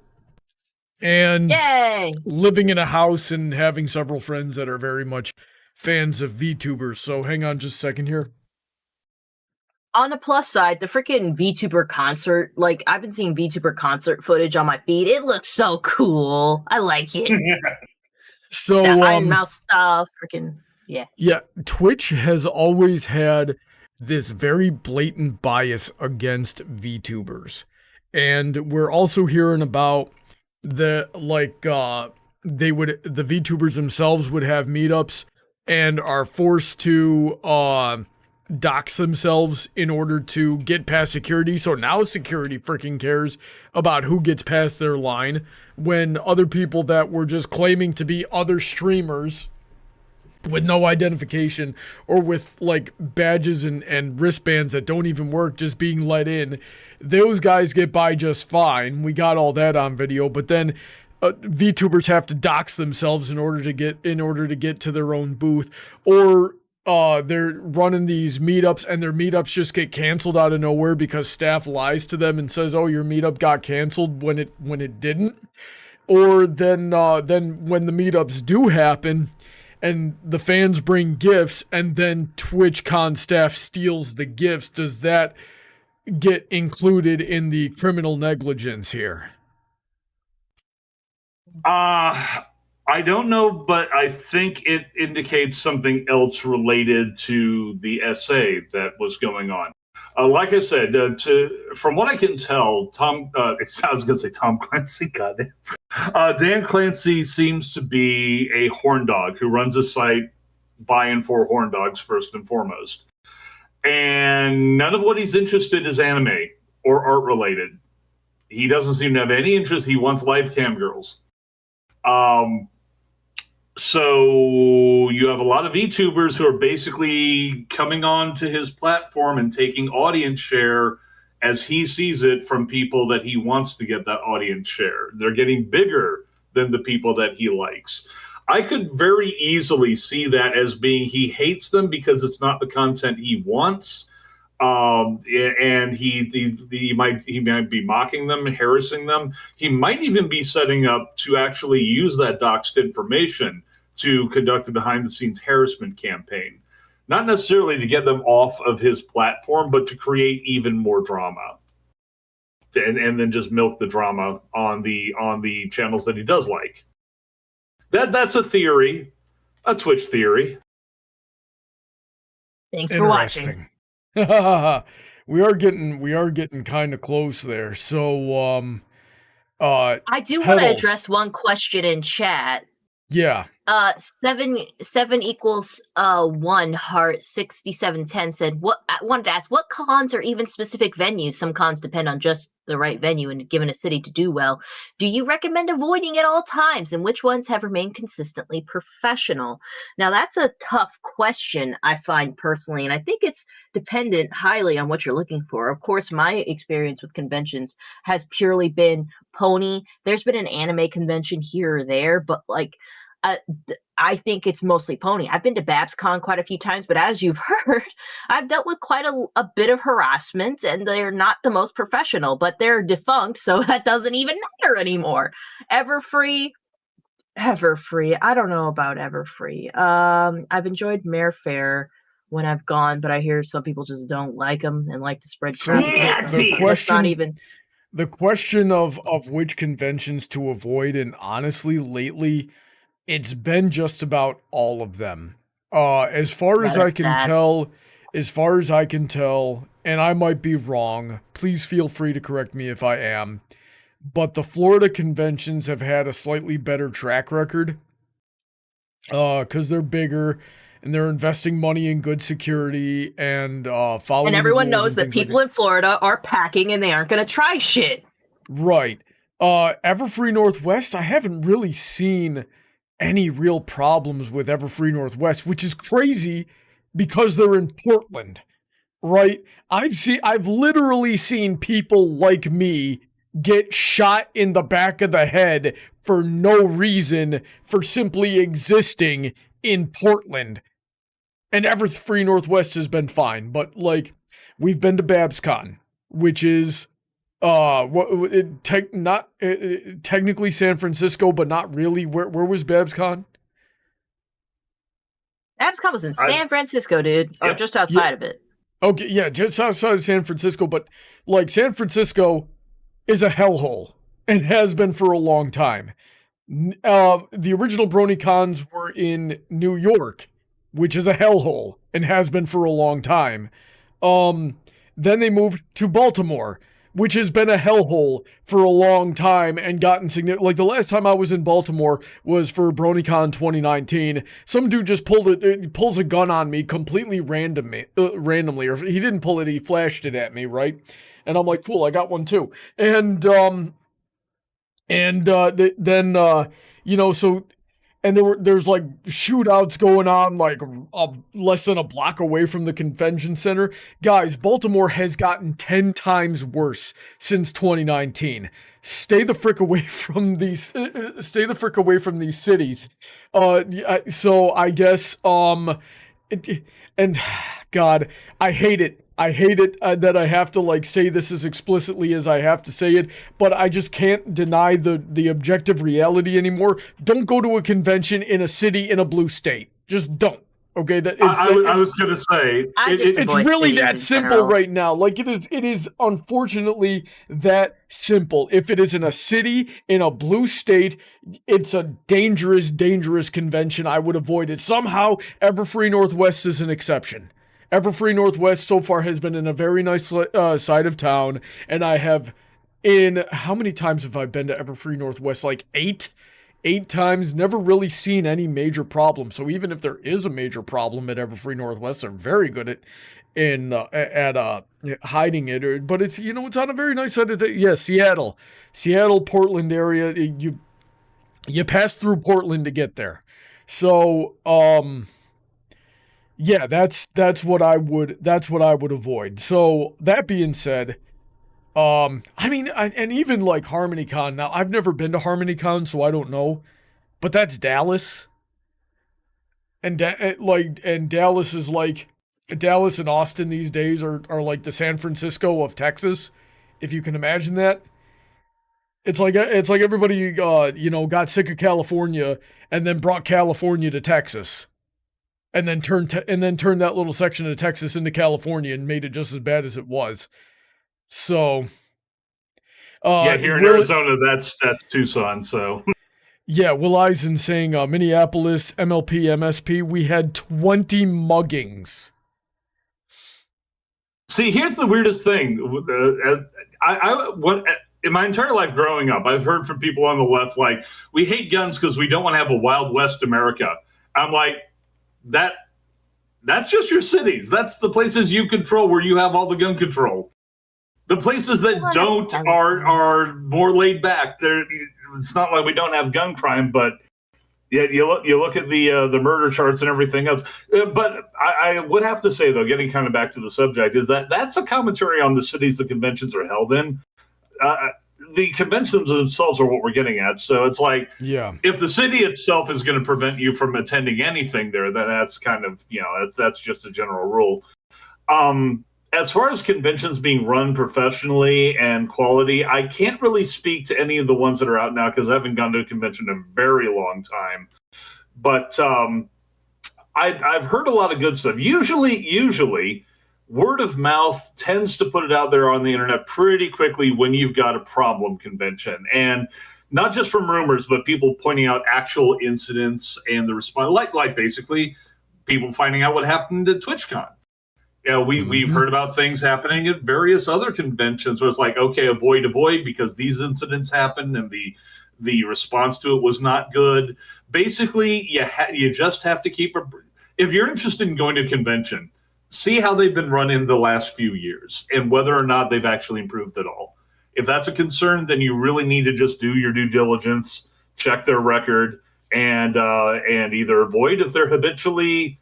and Yay! living in a house and having several friends that are very much fans of VTubers. So hang on just a second here. On the plus side, the freaking VTuber concert, like, I've been seeing VTuber concert footage on my feed. It looks so cool. I like it. So, that Iron Mouse stuff, freaking, yeah. Yeah, Twitch has always had this very blatant bias against VTubers. And we're also hearing about the, like, the VTubers themselves would have meetups and are forced to, dox themselves in order to get past security. So now security freaking cares about who gets past their line, when other people that were just claiming to be other streamers with no identification or with like badges and wristbands that don't even work just being let in, those guys get by just fine. We got all that on video, but then VTubers have to dox themselves in order to get to their own booth, or they're running these meetups and their meetups just get canceled out of nowhere because staff lies to them and says, "Oh, your meetup got canceled," when it didn't. Or then when the meetups do happen and the fans bring gifts and then TwitchCon staff steals the gifts, does that get included in the criminal negligence here? I don't know, but I think it indicates something else related to the essay that was going on. Like I said, from what I can tell, I was going to say Tom Clancy, got it. Dan Clancy seems to be a horn dog who runs a site by and for horn dogs, first and foremost. And none of what he's interested is anime or art related. He doesn't seem to have any interest. He wants live cam girls. So you have a lot of VTubers who are basically coming on to his platform and taking audience share as he sees it from people that he wants to get that audience share. They're getting bigger than the people that he likes. I could very easily see that as being he hates them because it's not the content he wants. And he might be mocking them, harassing them. He might even be setting up to actually use that doxed information to conduct a behind-the-scenes harassment campaign. Not necessarily to get them off of his platform, but to create even more drama. And then just milk the drama on the channels that he does like. That's a theory, a Twitch theory. Thanks for watching. we are getting kind of close there. So I do want to address one question in chat. Yeah. 7 equals 1 heart 6710 said, I wanted to ask, what cons or even specific venues? Some cons depend on just the right venue and given a city to do well. Do you recommend avoiding at all times, and which ones have remained consistently professional? Now that's a tough question, I find personally, and I think it's dependent highly on what you're looking for. Of course, my experience with conventions has purely been pony. There's been an anime convention here or there, but like I think it's mostly pony. I've been to BabsCon quite a few times, but as you've heard, I've dealt with quite a bit of harassment, and they're not the most professional, but they're defunct, so that doesn't even matter anymore. Everfree. I don't know about Everfree. I've enjoyed Mare Fair when I've gone, but I hear some people just don't like them and like to spread crap. The question of which conventions to avoid, and honestly, lately, it's been just about all of them. As far as I can tell, and I might be wrong, please feel free to correct me if I am, but the Florida conventions have had a slightly better track record, because they're bigger and they're investing money in good security and following. And everyone knows that people in Florida are packing and they aren't going to try shit. Right. Everfree Northwest, I haven't really seen any real problems with Everfree Northwest, which is crazy because they're in Portland. right? I've literally seen people like me get shot in the back of the head for no reason, for simply existing in Portland. And Everfree Northwest has been fine, but like we've been to BabsCon, which is technically San Francisco, but not really. Where was BabsCon? BabsCon was in San Francisco, dude, or just outside of it. Okay, yeah, just outside of San Francisco, but like San Francisco is a hellhole and has been for a long time. The original Brony cons were in New York, which is a hellhole and has been for a long time. Then they moved to Baltimore, which has been a hellhole for a long time and gotten significant. Like the last time I was in Baltimore was for BronyCon 2019. Some dude just pulls a gun on me completely randomly, or he didn't pull it, he flashed it at me, right? And I'm like, cool, I got one too. And there's like shootouts going on like less than a block away from the convention center. Guys, Baltimore has gotten 10 times worse since 2019. Stay the frick away from these. Stay the frick away from these cities. So I guess and God, I hate it. I hate it that I have to like say this as explicitly as I have to say it, but I just can't deny the objective reality anymore. Don't go to a convention in a city in a blue state. Just don't. Okay, I was gonna say it's really that simple right now. Like it is unfortunately that simple. If it is in a city in a blue state, it's a dangerous convention. I would avoid it. Somehow, Everfree Northwest is an exception. Everfree Northwest so far has been in a very nice side of town, and I have how many times have I been to Everfree Northwest? Like 8 times, never really seen any major problem. So even if there is a major problem at Everfree Northwest, they're very good at hiding it. But it's, it's on a very nice side of Seattle, Portland area. You pass through Portland to get there. So, yeah, that's what I would avoid. So that being said, and even like HarmonyCon. Now, I've never been to HarmonyCon, so I don't know, but that's Dallas, and Dallas is like Dallas and Austin these days are like the San Francisco of Texas, if you can imagine that. It's like everybody got sick of California and then brought California to Texas. And then turned that little section of Texas into California and made it just as bad as it was. So, here in Arizona, that's Tucson. So, yeah, Willyzin saying Minneapolis MLP MSP, we had 20 muggings. See, here's the weirdest thing. In my entire life growing up, I've heard from people on the left like, we hate guns because we don't want to have a Wild West America. I'm like, that's just your cities. That's the places you control where you have all the gun control. The places that don't are more laid back. It's not like we don't have gun crime, but yeah, you look at the murder charts and everything else. But I would have to say though, getting kind of back to the subject, is that's a commentary on the cities the conventions are held in. The conventions themselves are what we're getting at. So it's like, if the city itself is going to prevent you from attending anything there, then that's kind of, that's just a general rule. As far as conventions being run professionally and quality, I can't really speak to any of the ones that are out now because I haven't gone to a convention in a very long time. But I've heard a lot of good stuff. Usually, word of mouth tends to put it out there on the internet pretty quickly when you've got a problem convention. And not just from rumors, but people pointing out actual incidents and the response, like basically people finding out what happened at TwitchCon. We've heard about things happening at various other conventions where it's like, okay, avoid because these incidents happened and the response to it was not good. Basically, you just have to keep if you're interested in going to a convention, see how they've been run in the last few years and whether or not they've actually improved at all. If that's a concern, then you really need to just do your due diligence, check their record, and either avoid if they're habitually,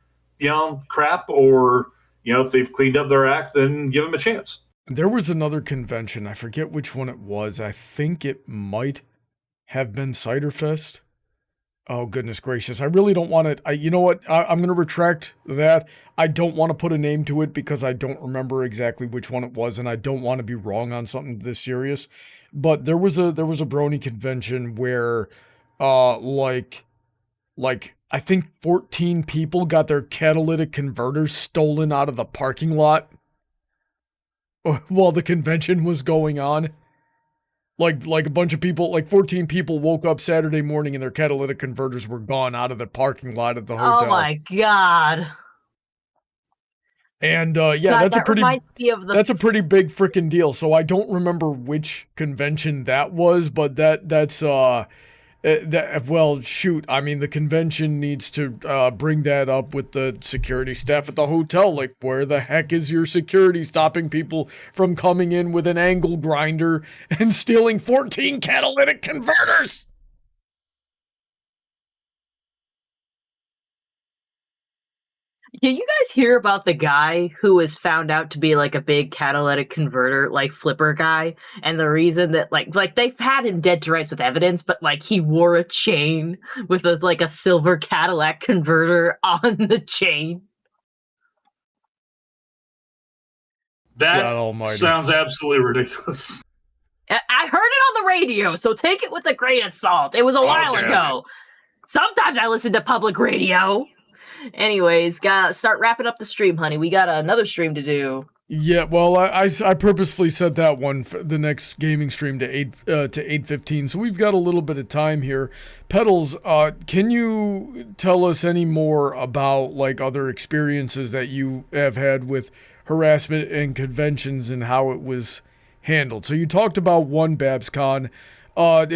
crap, or if they've cleaned up their act, then give them a chance. There was another convention. I forget which one it was. I think it might have been Cider Fest. Oh, goodness gracious. I really don't want to... you know what? I'm going to retract that. I don't want to put a name to it because I don't remember exactly which one it was, and I don't want to be wrong on something this serious. But there was a Brony convention where, like I think 14 people got their catalytic converters stolen out of the parking lot while the convention was going on. Like a bunch of people, like 14 people woke up Saturday morning and their catalytic converters were gone out of the parking lot at the hotel. Oh my god. And yeah, God, that's a pretty big freaking deal. So I don't remember which convention that was, but that's well, shoot. I mean, the convention needs to bring that up with the security staff at the hotel. Like, where the heck is your security stopping people from coming in with an angle grinder and stealing 14 catalytic converters? Can you guys hear about the guy who was found out to be like a big catalytic converter, like flipper guy? And the reason that like they've had him dead to rights with evidence, but like he wore a chain with a silver Cadillac converter on the chain. That sounds absolutely ridiculous. I heard it on the radio, so take it with a grain of salt. It was a while ago. Sometimes I listen to public radio. Anyways, gotta start wrapping up the stream, honey. We got another stream to do. Yeah, well, I purposefully set that one for the next gaming stream to 8:15, so we've got a little bit of time here. Petals, can you tell us any more about like other experiences that you have had with harassment and conventions and how it was handled? So you talked about one BabsCon, what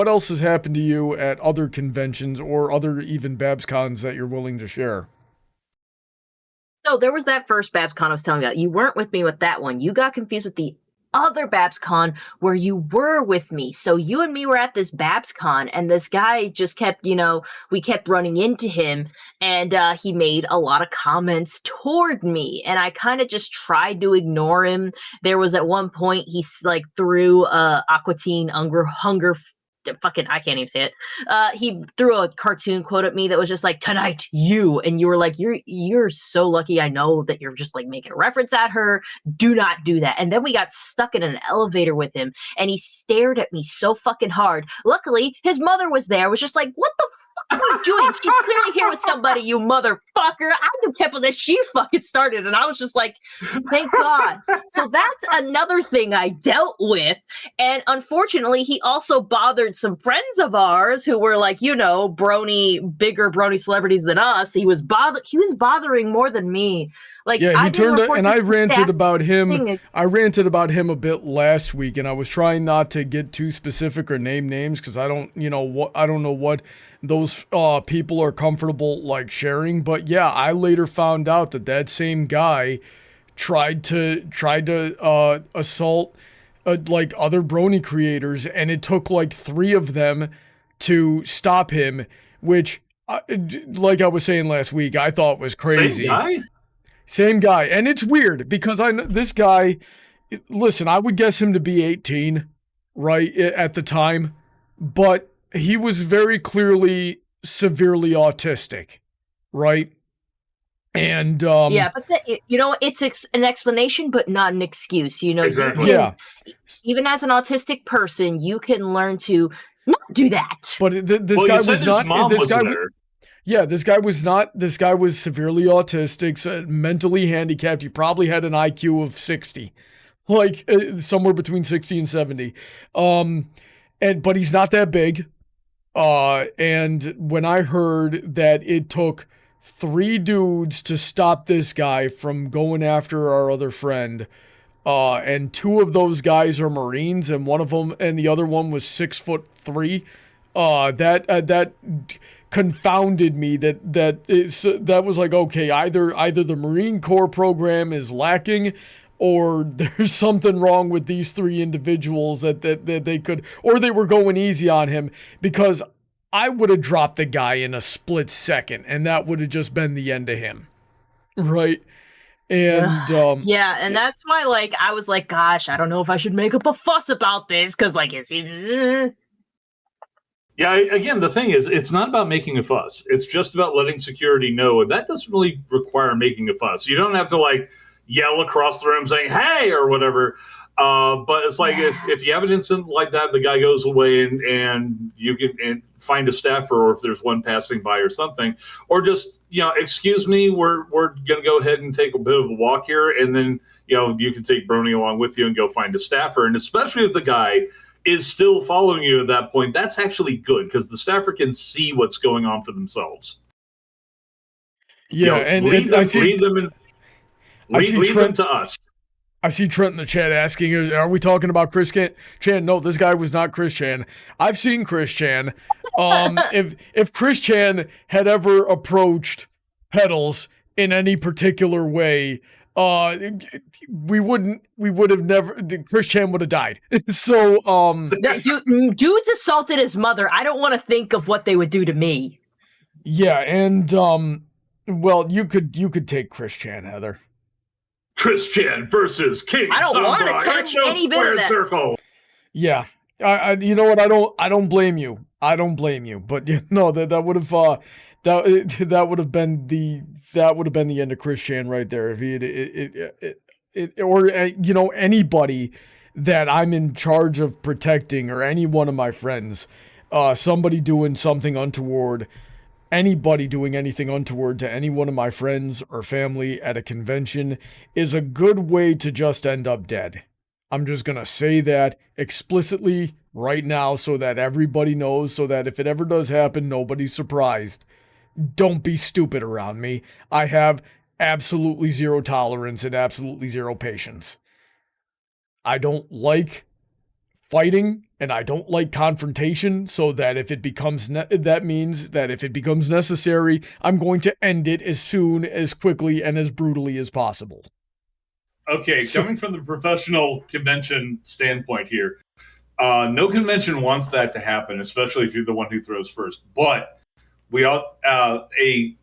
else has happened to you at other conventions or other even BabsCons that you're willing to share? So there was that first BabsCon I was telling you about. You weren't with me with that one. You got confused with the other BabsCon where you were with me. So you and me were at this BabsCon, and this guy just kept, we kept running into him, and he made a lot of comments toward me, and I kind of just tried to ignore him. There was at one point he threw Aqua Teen Hunger fucking, I can't even say it. He threw a cartoon quote at me that was just like, "Tonight, you," and you were like, you're so lucky. I know that you're just like making a reference at her. Do not do that. And then we got stuck in an elevator with him, and he stared at me so fucking hard. Luckily, his mother was there. Was just like, "What the fuck are you doing? She's clearly here with somebody, you motherfucker." I knew kept that she fucking started, and I was just like, thank God. So that's another thing I dealt with, and unfortunately, he also bothered some friends of ours who were like, bigger Brony celebrities than us. He was bothering more than me. Like, yeah, he turned it, and I ranted about him. I ranted about him a bit last week, and I was trying not to get too specific or name names because I don't know what those people are comfortable like sharing. But yeah, I later found out that same guy tried to assault like other Brony creators, and it took like 3 of them to stop him, which, like I was saying last week, I thought was crazy. Same guy. And it's weird because I know this guy, listen, I would guess him to be 18, right, at the time, but he was very clearly severely autistic, right? And yeah, but it's an explanation, but not an excuse. Exactly. Yeah. Even as an autistic person, you can learn to not do that. But this guy was not. This guy was not. This guy was severely autistic, mentally handicapped. He probably had an IQ of 60, like somewhere between 60 and 70. But he's not that big. And when I heard that it took 3 dudes to stop this guy from going after our other friend, and 2 of those guys are Marines, and the other one was 6'3", that confounded me. That was like, okay, either the Marine Corps program is lacking, or there's something wrong with these 3 individuals that they could, or they were going easy on him, because I would have dropped the guy in a split second, and that would have just been the end of him. right? And yeah, and that's why, like, I was like, gosh, I don't know if I should make up a fuss about this, because, like, is he... Yeah, again, the thing is, it's not about making a fuss. It's just about letting security know, and that doesn't really require making a fuss. You don't have to, like, yell across the room saying, hey, or whatever. But it's like, if you have an incident like that, the guy goes away and you can find a staffer, or if there's one passing by or something, or just, excuse me, we're going to go ahead and take a bit of a walk here, and then, you can take Brony along with you and go find a staffer. And especially if the guy is still following you at that point, that's actually good, because the staffer can see what's going on for themselves. Yeah, lead them to us. I see Trent in the chat asking, are we talking about Chris Chan? No, this guy was not Chris Chan. I've seen Chris Chan. If Chris Chan had ever approached Petals in any particular way, Chris Chan would have died. So, dude's assaulted his mother. I don't want to think of what they would do to me. Yeah, and, well, you could take Chris Chan, Heather. Chris Chan versus King. I don't want to touch any bit of that. Circle. Yeah, you know what? I don't blame you. But no, that would have that would have been the end of Chris Chan right there. If he or anybody that I'm in charge of protecting, or any one of my friends, somebody doing something untoward. Anybody doing anything untoward to any one of my friends or family at a convention is a good way to just end up dead. I'm just going to say that explicitly right now so that everybody knows, so that if it ever does happen, nobody's surprised. Don't be stupid around me. I have absolutely zero tolerance and absolutely zero patience. I don't like fighting, and I don't like confrontation, so that if it becomes that means that if it becomes necessary, I'm going to end it as soon, as quickly, and as brutally as possible. Okay, coming from the professional convention standpoint here, no convention wants that to happen, especially if you're the one who throws first. But we all I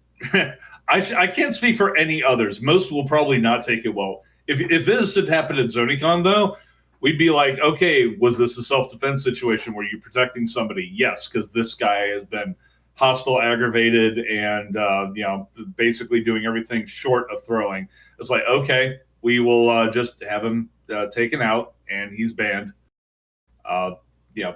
can't speak for any others. Most will probably not take it well. If this had happened at ZoniCon, though, we'd be like, okay, was this a self-defense situation? Were you protecting somebody? Yes, because this guy has been hostile, aggravated, and basically doing everything short of throwing. It's like, okay, we will just have him taken out, and he's banned.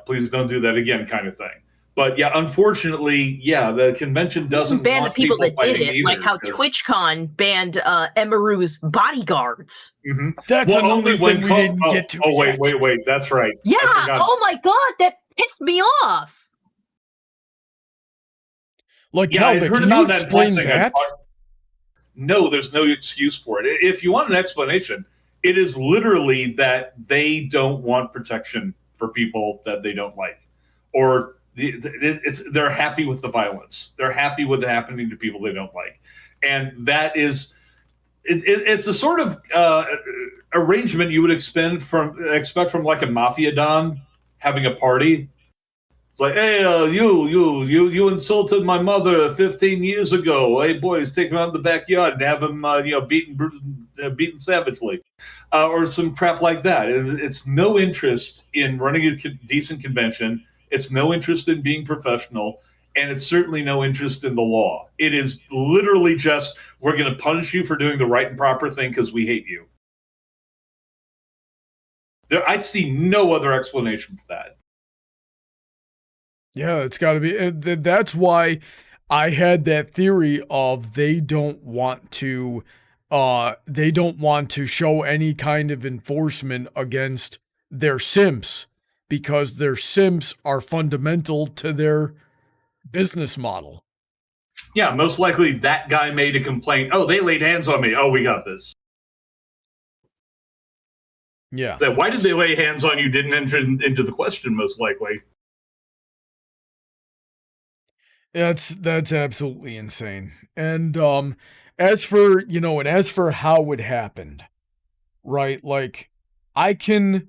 Please don't do that again, kind of thing. But yeah, unfortunately, the convention doesn't ban want the people that did it, either, like how Twitchcon banned Emaru's bodyguards. Mm-hmm. That's another thing we didn't get to. Oh, wait, that's right. Yeah, oh my god, that pissed me off. Like, Calbeck, can you explain that? No, there's no excuse for it. If you want an explanation, it is literally that they don't want protection for people that they don't like. Or they're happy with the violence. They're happy with it happening to people they don't like. And that is, it's a sort of arrangement you would expect from like a mafia don having a party. It's like, hey, you insulted my mother 15 years ago. Hey, boys, take him out in the backyard and have him, beaten savagely, or some crap like that. It's no interest in running a decent convention. It's no interest in being professional, and it's certainly no interest in the law. It is literally just, we're going to punish you for doing the right and proper thing because we hate you. I see no other explanation for that. Yeah, it's got to be. That's why I had that theory of they don't want to show any kind of enforcement against their simps, because their simps are fundamental to their business model. Yeah, most likely that guy made a complaint. Oh, they laid hands on me. Oh, we got this. Yeah. So why did they lay hands on you? Didn't enter into the question, most likely. That's absolutely insane. And as for how it happened, right? Like, I can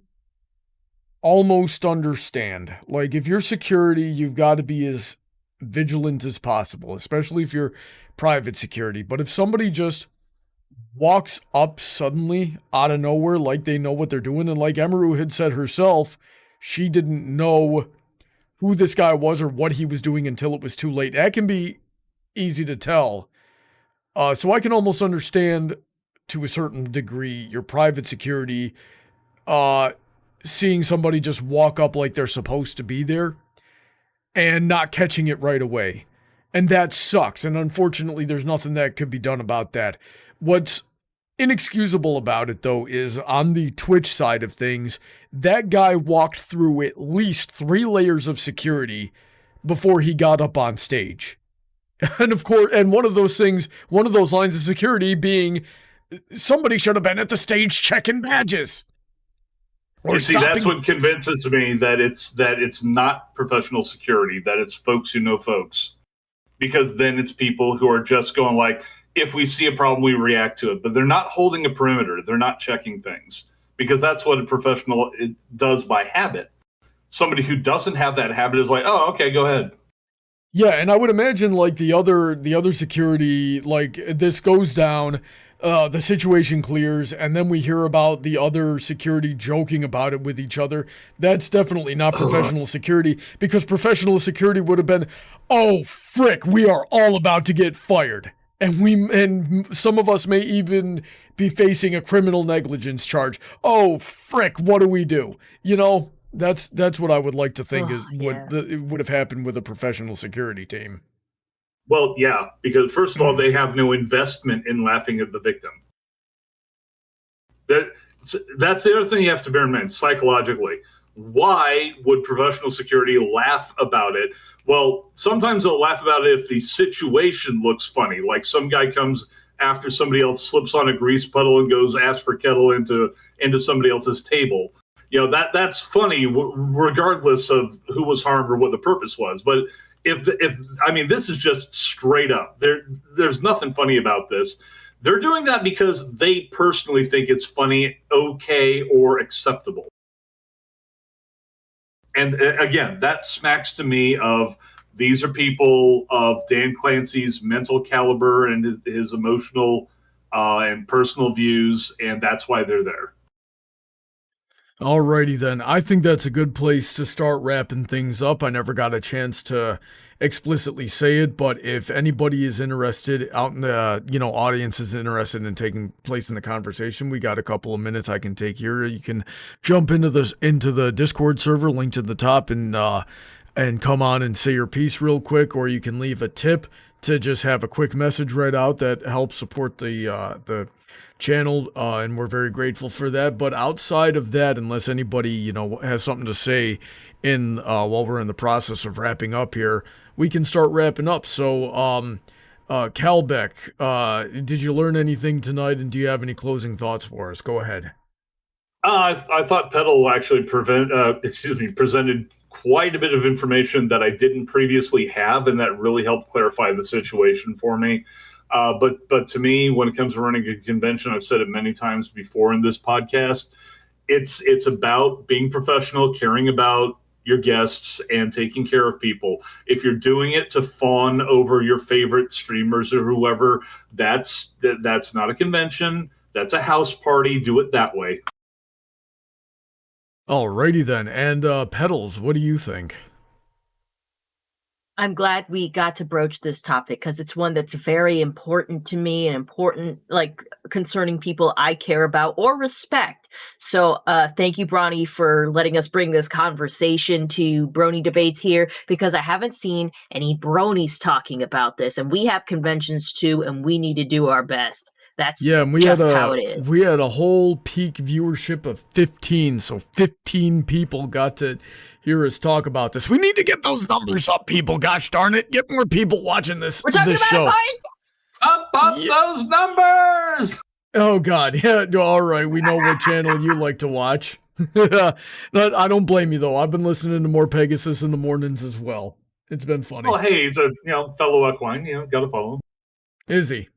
almost understand. Like, if you're security, you've got to be as vigilant as possible, especially if you're private security. But if somebody just walks up suddenly out of nowhere like they know what they're doing. And like Emiru had said herself, she didn't know who this guy was or what he was doing until it was too late. That can be easy to tell. So I can almost understand to a certain degree your private security seeing somebody just walk up like they're supposed to be there and not catching it right away. And that sucks. And unfortunately, there's nothing that could be done about that. What's inexcusable about it, though, is on the Twitch side of things, that guy walked through at least 3 layers of security before he got up on stage. And of course, and one of those lines of security being, somebody should have been at the stage checking badges. Or you see, that's what convinces me that it's not professional security, that it's folks who know folks. Because then it's people who are just going like, if we see a problem, we react to it. But they're not holding a perimeter. They're not checking things. Because that's what a professional does by habit. Somebody who doesn't have that habit is like, oh, okay, go ahead. Yeah, and I would imagine like the other security, like this goes down, the situation clears, and then we hear about the other security joking about it with each other. That's definitely not professional security, because professional security would have been, oh frick, we are all about to get fired. And some of us may even be facing a criminal negligence charge. Oh frick, what do we do? You know, that's what I would like to think would have happened with a professional security team. Well, yeah, because first of all, they have no investment in laughing at the victim. That's the other thing you have to bear in mind psychologically. Why would professional security laugh about it? Well, sometimes they'll laugh about it if the situation looks funny. Like some guy comes after somebody else, slips on a grease puddle and goes ask for kettle into somebody else's table. You know, that's funny regardless of who was harmed or what the purpose was. But if I mean, this is just straight up. There's nothing funny about this. They're doing that because they personally think it's funny, okay, or acceptable. And again, that smacks to me of these are people of Dan Clancy's mental caliber and his emotional and personal views, and that's why they're there. Alrighty then, I think that's a good place to start wrapping things up. I never got a chance to explicitly say it, but if anybody is interested out in the audience is interested in taking place in the conversation, we got a couple of minutes I can take here. You can jump into the Discord server linked at the top and come on and say your piece real quick, or you can leave a tip to just have a quick message right out that helps support the channel, and we're very grateful for that. But outside of that, unless anybody has something to say in while we're in the process of wrapping up here, we can start wrapping up. So Calbeck, did you learn anything tonight, and do you have any closing thoughts for us? Go ahead. I thought Petal actually presented quite a bit of information that I didn't previously have, and that really helped clarify the situation for me. But to me, when it comes to running a convention, I've said it many times before in this podcast, it's about being professional, caring about your guests, and taking care of people. If you're doing it to fawn over your favorite streamers or whoever, that's not a convention. That's a house party. Do it that way. Alrighty then. And Petals, what do you think? I'm glad we got to broach this topic because it's one that's very important to me and important, like, concerning people I care about or respect. So thank you, Brony, for letting us bring this conversation to Brony Debates here, because I haven't seen any Bronies talking about this. And we have conventions too, and we need to do our best. That's how it is. We had a whole peak viewership of 15, so 15 people got to hear us talk about this. We need to get those numbers up, people. Gosh darn it, get more people watching this. We're talking this about show. Up those numbers. Oh God, yeah. All right, we know what channel you like to watch. No, I don't blame you though. I've been listening to more Pegasus in the mornings as well. It's been funny. Well, hey, he's a fellow equine. Gotta follow him. Is he?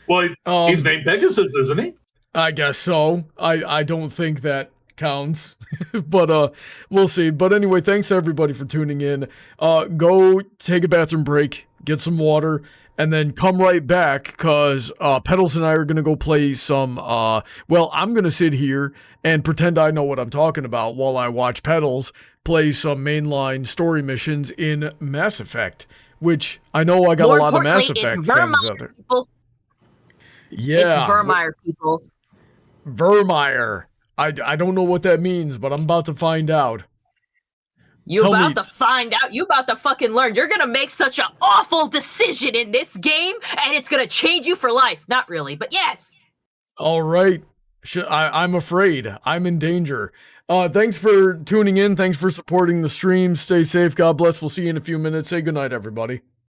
Well, he's named Pegasus, isn't he? I guess so. I don't think that counts, but we'll see. But anyway, thanks everybody for tuning in. Go take a bathroom break, get some water, and then come right back because Petals and I are going to go play some, well, I'm going to sit here and pretend I know what I'm talking about while I watch Petals play some mainline story missions in Mass Effect, which I know I got More a lot of Mass importantly, Effect it's fans out there. People. Yeah. It's Vermeer, people. Vermeer. I don't know what that means, but I'm about to find out. You Tell about me- to find out. You about to fucking learn. You're gonna make such an awful decision in this game, and it's gonna change you for life. Not really, but yes. All right. I'm afraid. I'm in danger. Thanks for tuning in. Thanks for supporting the stream. Stay safe. God bless. We'll see you in a few minutes. Say goodnight, everybody.